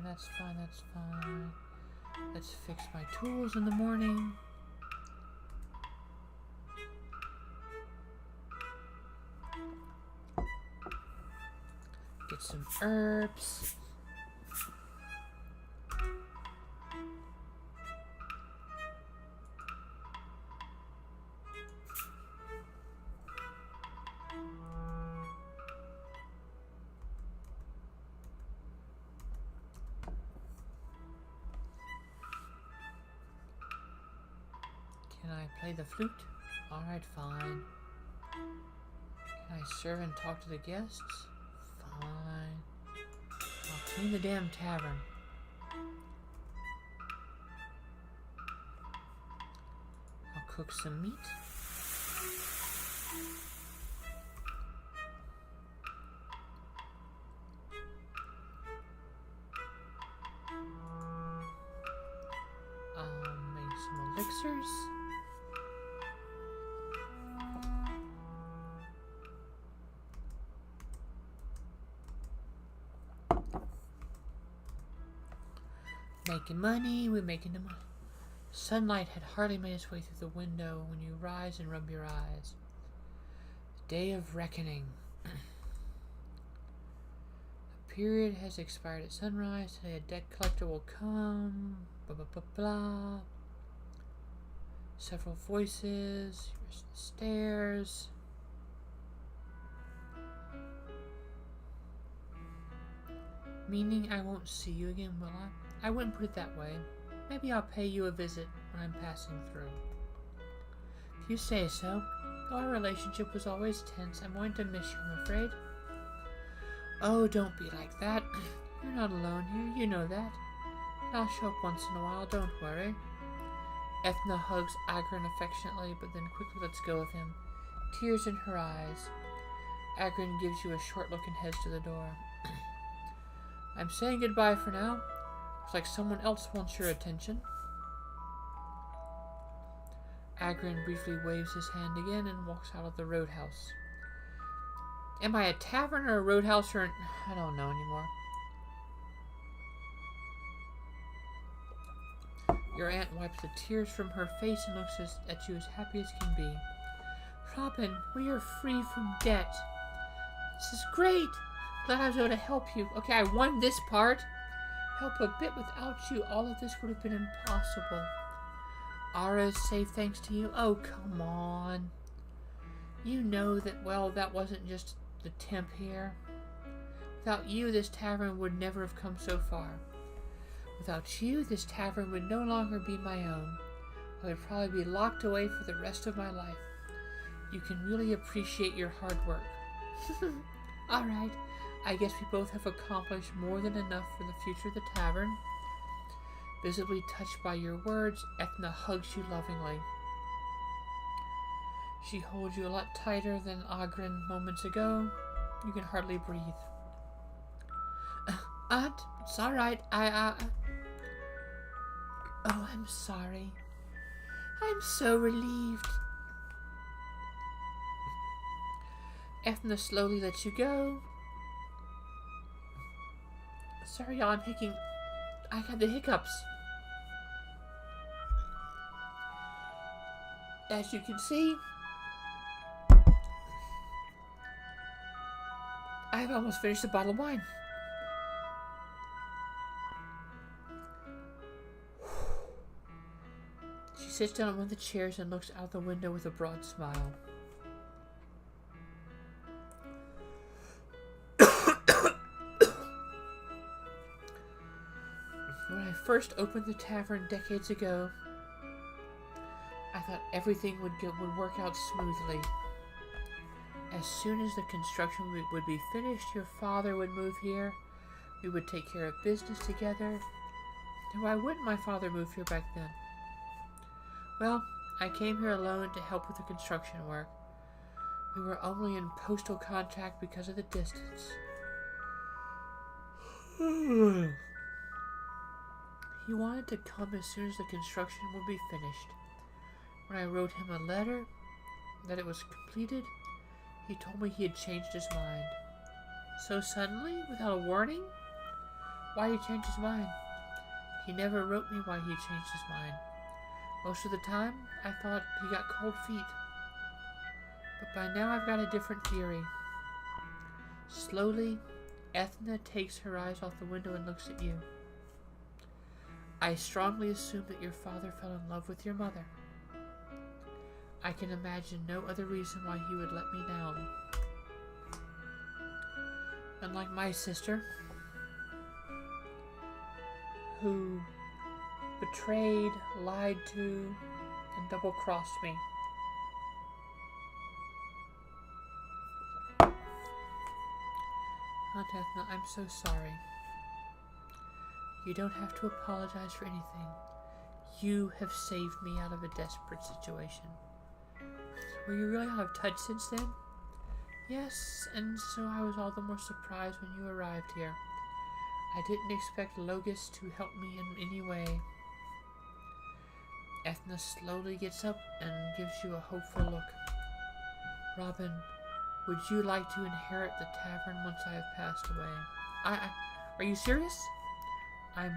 That's fine, that's fine. Let's fix my tools in the morning. Get some herbs. Can I play the flute? Alright, fine. Can I serve and talk to the guests? Fine. I'll clean the damn tavern. I'll cook some meat. I'll make some elixirs. Making money, we're making the money. Sunlight had hardly made its way through the window when you rise and rub your eyes. The day of reckoning. The period has expired at sunrise. Today a debt collector will come. Blah, blah, blah, blah. Several voices. Here's the stairs. Meaning I won't see you again, will I? I wouldn't put it that way. Maybe I'll pay you a visit when I'm passing through. If you say so. Though our relationship was always tense, I'm going to miss you, I'm afraid. Oh, don't be like that. You're not alone here, you know that. And I'll show up once in a while, don't worry. Ethna hugs Agrin affectionately, but then quickly lets go of him. Tears in her eyes. Agrin gives you a short look and heads to the door. I'm saying goodbye for now. Looks like someone else wants your attention. Agrin briefly waves his hand again and walks out of the roadhouse. Am I a tavern or a roadhouse or I don't know anymore. Your aunt wipes the tears from her face and looks at you as happy as can be. Robin, we are free from debt. This is great. Glad I was able to help you. Okay, I won this part. Help a bit. Without you, all of this would have been impossible. Ara is safe thanks to you. Oh, come on. You know that, well, that wasn't just the temp here. Without you, this tavern would never have come so far. Without you, this tavern would no longer be my own. I would probably be locked away for the rest of my life. You can really appreciate your hard work. Alright, I guess we both have accomplished more than enough for the future of the tavern. Visibly touched by your words, Ethna hugs you lovingly. She holds you a lot tighter than Ogren moments ago. You can hardly breathe. Aunt, it's alright. Oh, I'm sorry. I'm so relieved. Ethna slowly lets you go. Sorry, I'm hicking. I got the hiccups. As you can see, I've almost finished the bottle of wine. She sits down on one of the chairs and looks out the window with a broad smile. When I first opened the tavern decades ago, I thought everything would work out smoothly. As soon as the construction would be finished, your father would move here. We would take care of business together. And why wouldn't my father move here back then? Well, I came here alone to help with the construction work. We were only in postal contact because of the distance. He wanted to come as soon as the construction would be finished. When I wrote him a letter that it was completed, he told me he had changed his mind. So suddenly, without a warning? Why did he change his mind? He never wrote me why he changed his mind. Most of the time, I thought he got cold feet. But by now I've got a different theory. Slowly, Ethna takes her eyes off the window and looks at you. I strongly assume that your father fell in love with your mother. I can imagine no other reason why he would let me down. Unlike my sister, who betrayed, lied to, and double-crossed me. Aunt Ethna, I'm so sorry. You don't have to apologize for anything. You have saved me out of a desperate situation. Were you really out of touch since then? Yes, and so I was all the more surprised when you arrived here. I didn't expect Logus to help me in any way. Ethna slowly gets up and gives you a hopeful look. Robin, would you like to inherit the tavern once I have passed away? Are you serious? I'm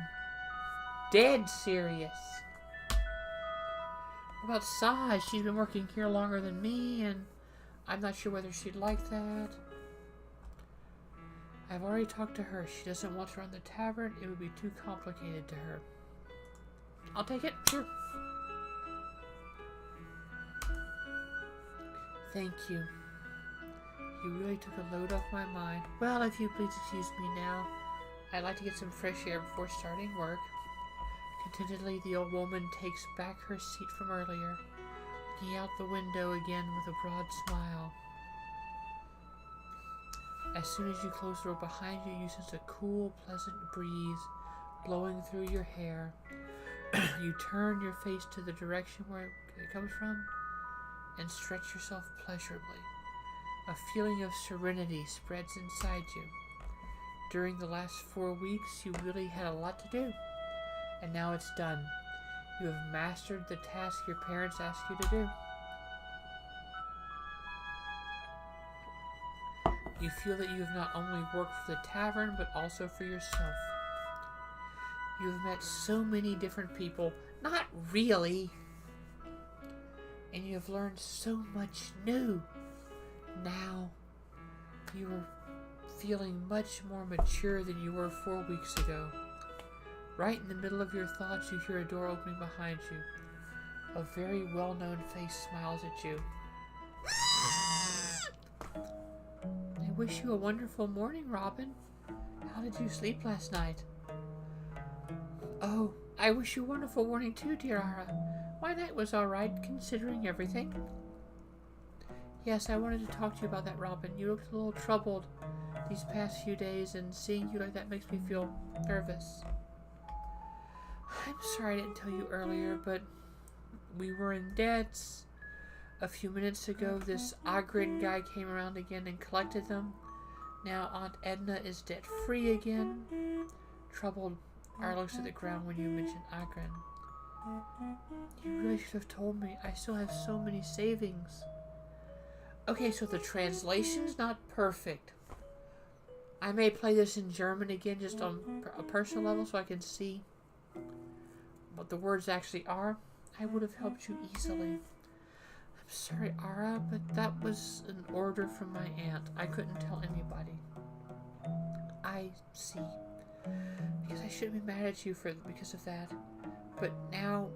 dead serious. What about Saj? She's been working here longer than me, and I'm not sure whether she'd like that. I've already talked to her. She doesn't want to run the tavern. It would be too complicated to her. I'll take it. Sure. Thank you. You really took a load off my mind. Well, if you please excuse me now, I'd like to get some fresh air before starting work. Contentedly, the old woman takes back her seat from earlier, looking out the window again with a broad smile. As soon as you close the door behind you, you sense a cool, pleasant breeze blowing through your hair. You turn your face to the direction where it comes from and stretch yourself pleasurably. A feeling of serenity spreads inside you. During the last 4 weeks, you really had a lot to do. And now it's done. You have mastered the task your parents asked you to do. You feel that you have not only worked for the tavern, but also for yourself. You have met so many different people. Not really. and you have learned so much new. Now, you are feeling much more mature than you were 4 weeks ago. Right in the middle of your thoughts, you hear a door opening behind you. A very well-known face smiles at you. I wish you a wonderful morning, Robin. How did you sleep last night? Oh, I wish you a wonderful morning too, dear Ara. My night was all right, considering everything. Yes, I wanted to talk to you about that, Robin. You looked a little troubled these past few days, and seeing you like that makes me feel nervous. I'm sorry I didn't tell you earlier, but we were in debts. A few minutes ago, this Ogren guy came around again and collected them. Now Aunt Edna is debt-free again. Troubled, Ara looks at the ground when you mention Ogren. You really should have told me. I still have so many savings. Okay, so the translation's not perfect. I may play this in German again just on a personal level so I can see what the words actually are. I would have helped you easily. I'm sorry, Ara, but that was an order from my aunt. I couldn't tell anybody. I see. Because I shouldn't be mad at you because of that. But now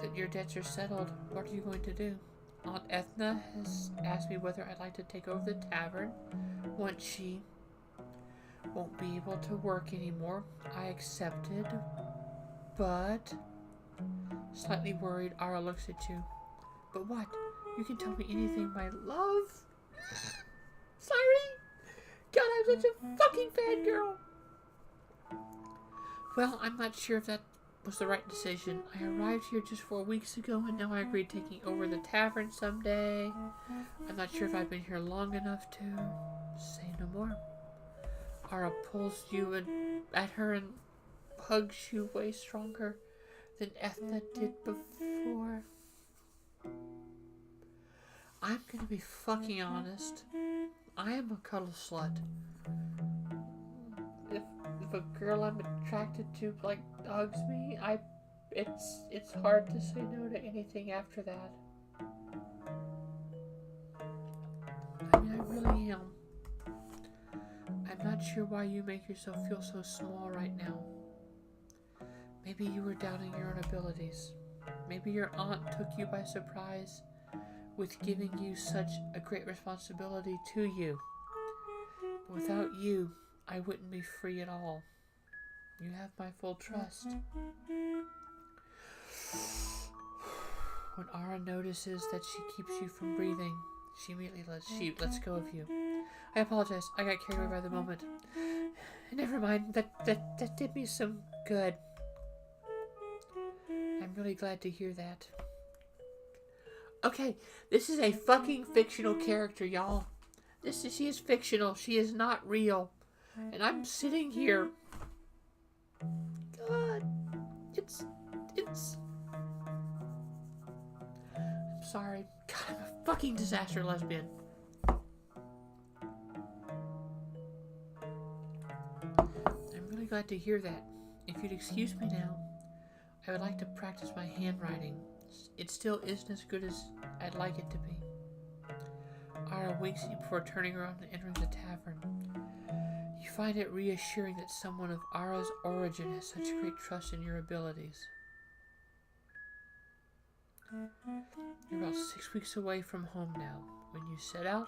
that your debts are settled, what are you going to do? Aunt Ethna has asked me whether I'd like to take over the tavern once she won't be able to work anymore. I accepted, but... Slightly worried, Ara looks at you. But what? You can tell me anything, my love. Sorry! God, I'm such a fucking fangirl! Well, I'm not sure if that was the right decision. I arrived here just 4 weeks ago, and now I agreed taking over the tavern someday. I'm not sure if I've been here long enough to say no more. Ara pulls you at her and hugs you way stronger than Ethna did before. I'm gonna be fucking honest. I am a cuddle slut. If a girl I'm attracted to hugs me, it's hard to say no to anything after that. I mean, I really am. I'm not sure why you make yourself feel so small right now. Maybe you were doubting your own abilities. Maybe your aunt took you by surprise with giving you such a great responsibility to you. But without you, I wouldn't be free at all. You have my full trust. When Ara notices that she keeps you from breathing, she immediately lets go of you. I apologize. I got carried away by the moment. Never mind. That did me some good. I'm really glad to hear that. Okay, this is a fucking fictional character, y'all. She is fictional. She is not real. And I'm sitting here. God, it's. I'm sorry. God, I'm a fucking disaster lesbian. I'm really glad to hear that. If you'd excuse me now, I would like to practice my handwriting. It still isn't as good as I'd like it to be. Ara winks at you before turning around and entering the tavern. You find it reassuring that someone of Ara's origin has such great trust in your abilities. You're about 6 weeks away from home now. When you set out,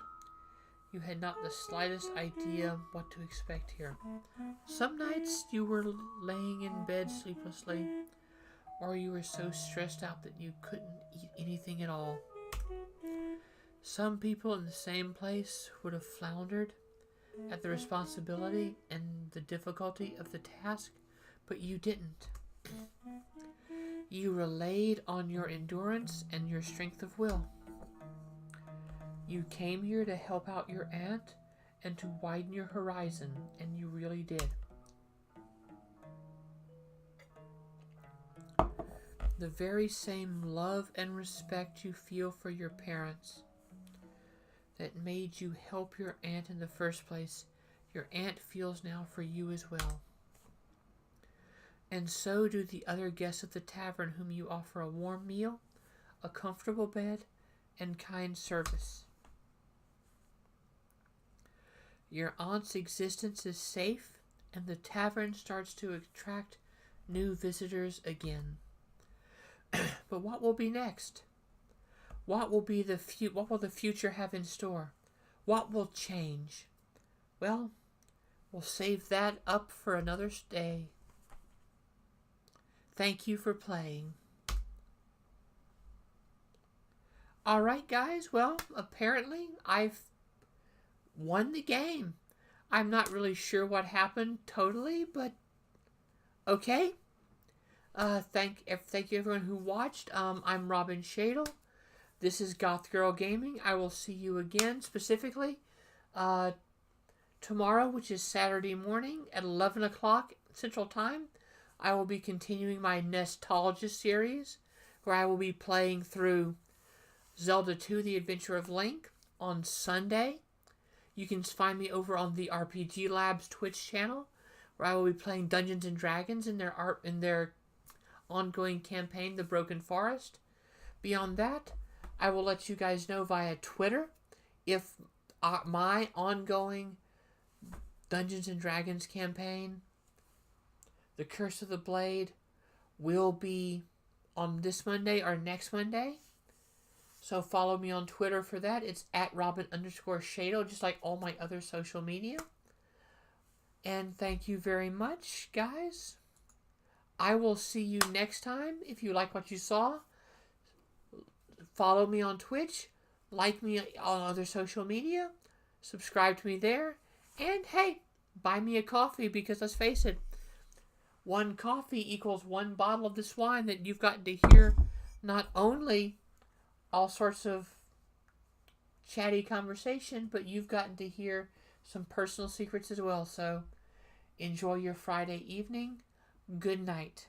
you had not the slightest idea what to expect here. Some nights you were laying in bed sleeplessly, or you were so stressed out that you couldn't eat anything at all. Some people in the same place would have floundered at the responsibility and the difficulty of the task, but you didn't. You relied on your endurance and your strength of will. You came here to help out your aunt and to widen your horizon, and you really did. The very same love and respect you feel for your parents that made you help your aunt in the first place, your aunt feels now for you as well. And so do the other guests of the tavern whom you offer a warm meal, a comfortable bed, and kind service. Your aunt's existence is safe, and the tavern starts to attract new visitors again. But what will be next? What will the future have in store? What will change? Well, we'll save that up for another day. Thank you for playing. Alright, guys. Well, apparently I've won the game. I'm not really sure what happened totally, but okay. Thank you everyone who watched. I'm Robin Shadle. This is Goth Girl Gaming. I will see you again, specifically tomorrow, which is Saturday morning at 11 o'clock Central Time. I will be continuing my Nostalgia series, where I will be playing through Zelda 2: The Adventure of Link on Sunday. You can find me over on the RPG Labs Twitch channel, where I will be playing Dungeons and Dragons in their ongoing campaign, The Broken Forest. Beyond that, I will let you guys know via Twitter if my ongoing Dungeons and Dragons campaign, The Curse of the Blade, will be on this Monday or next Monday. So follow me on Twitter for that. It's at Robin_Shado, just like all my other social media. And thank you very much, guys. I will see you next time. If you like what you saw, follow me on Twitch, like me on other social media, subscribe to me there, and hey, buy me a coffee, because let's face it, one coffee equals one bottle of this wine that you've gotten to hear not only all sorts of chatty conversation, but you've gotten to hear some personal secrets as well. So enjoy your Friday evening. Good night.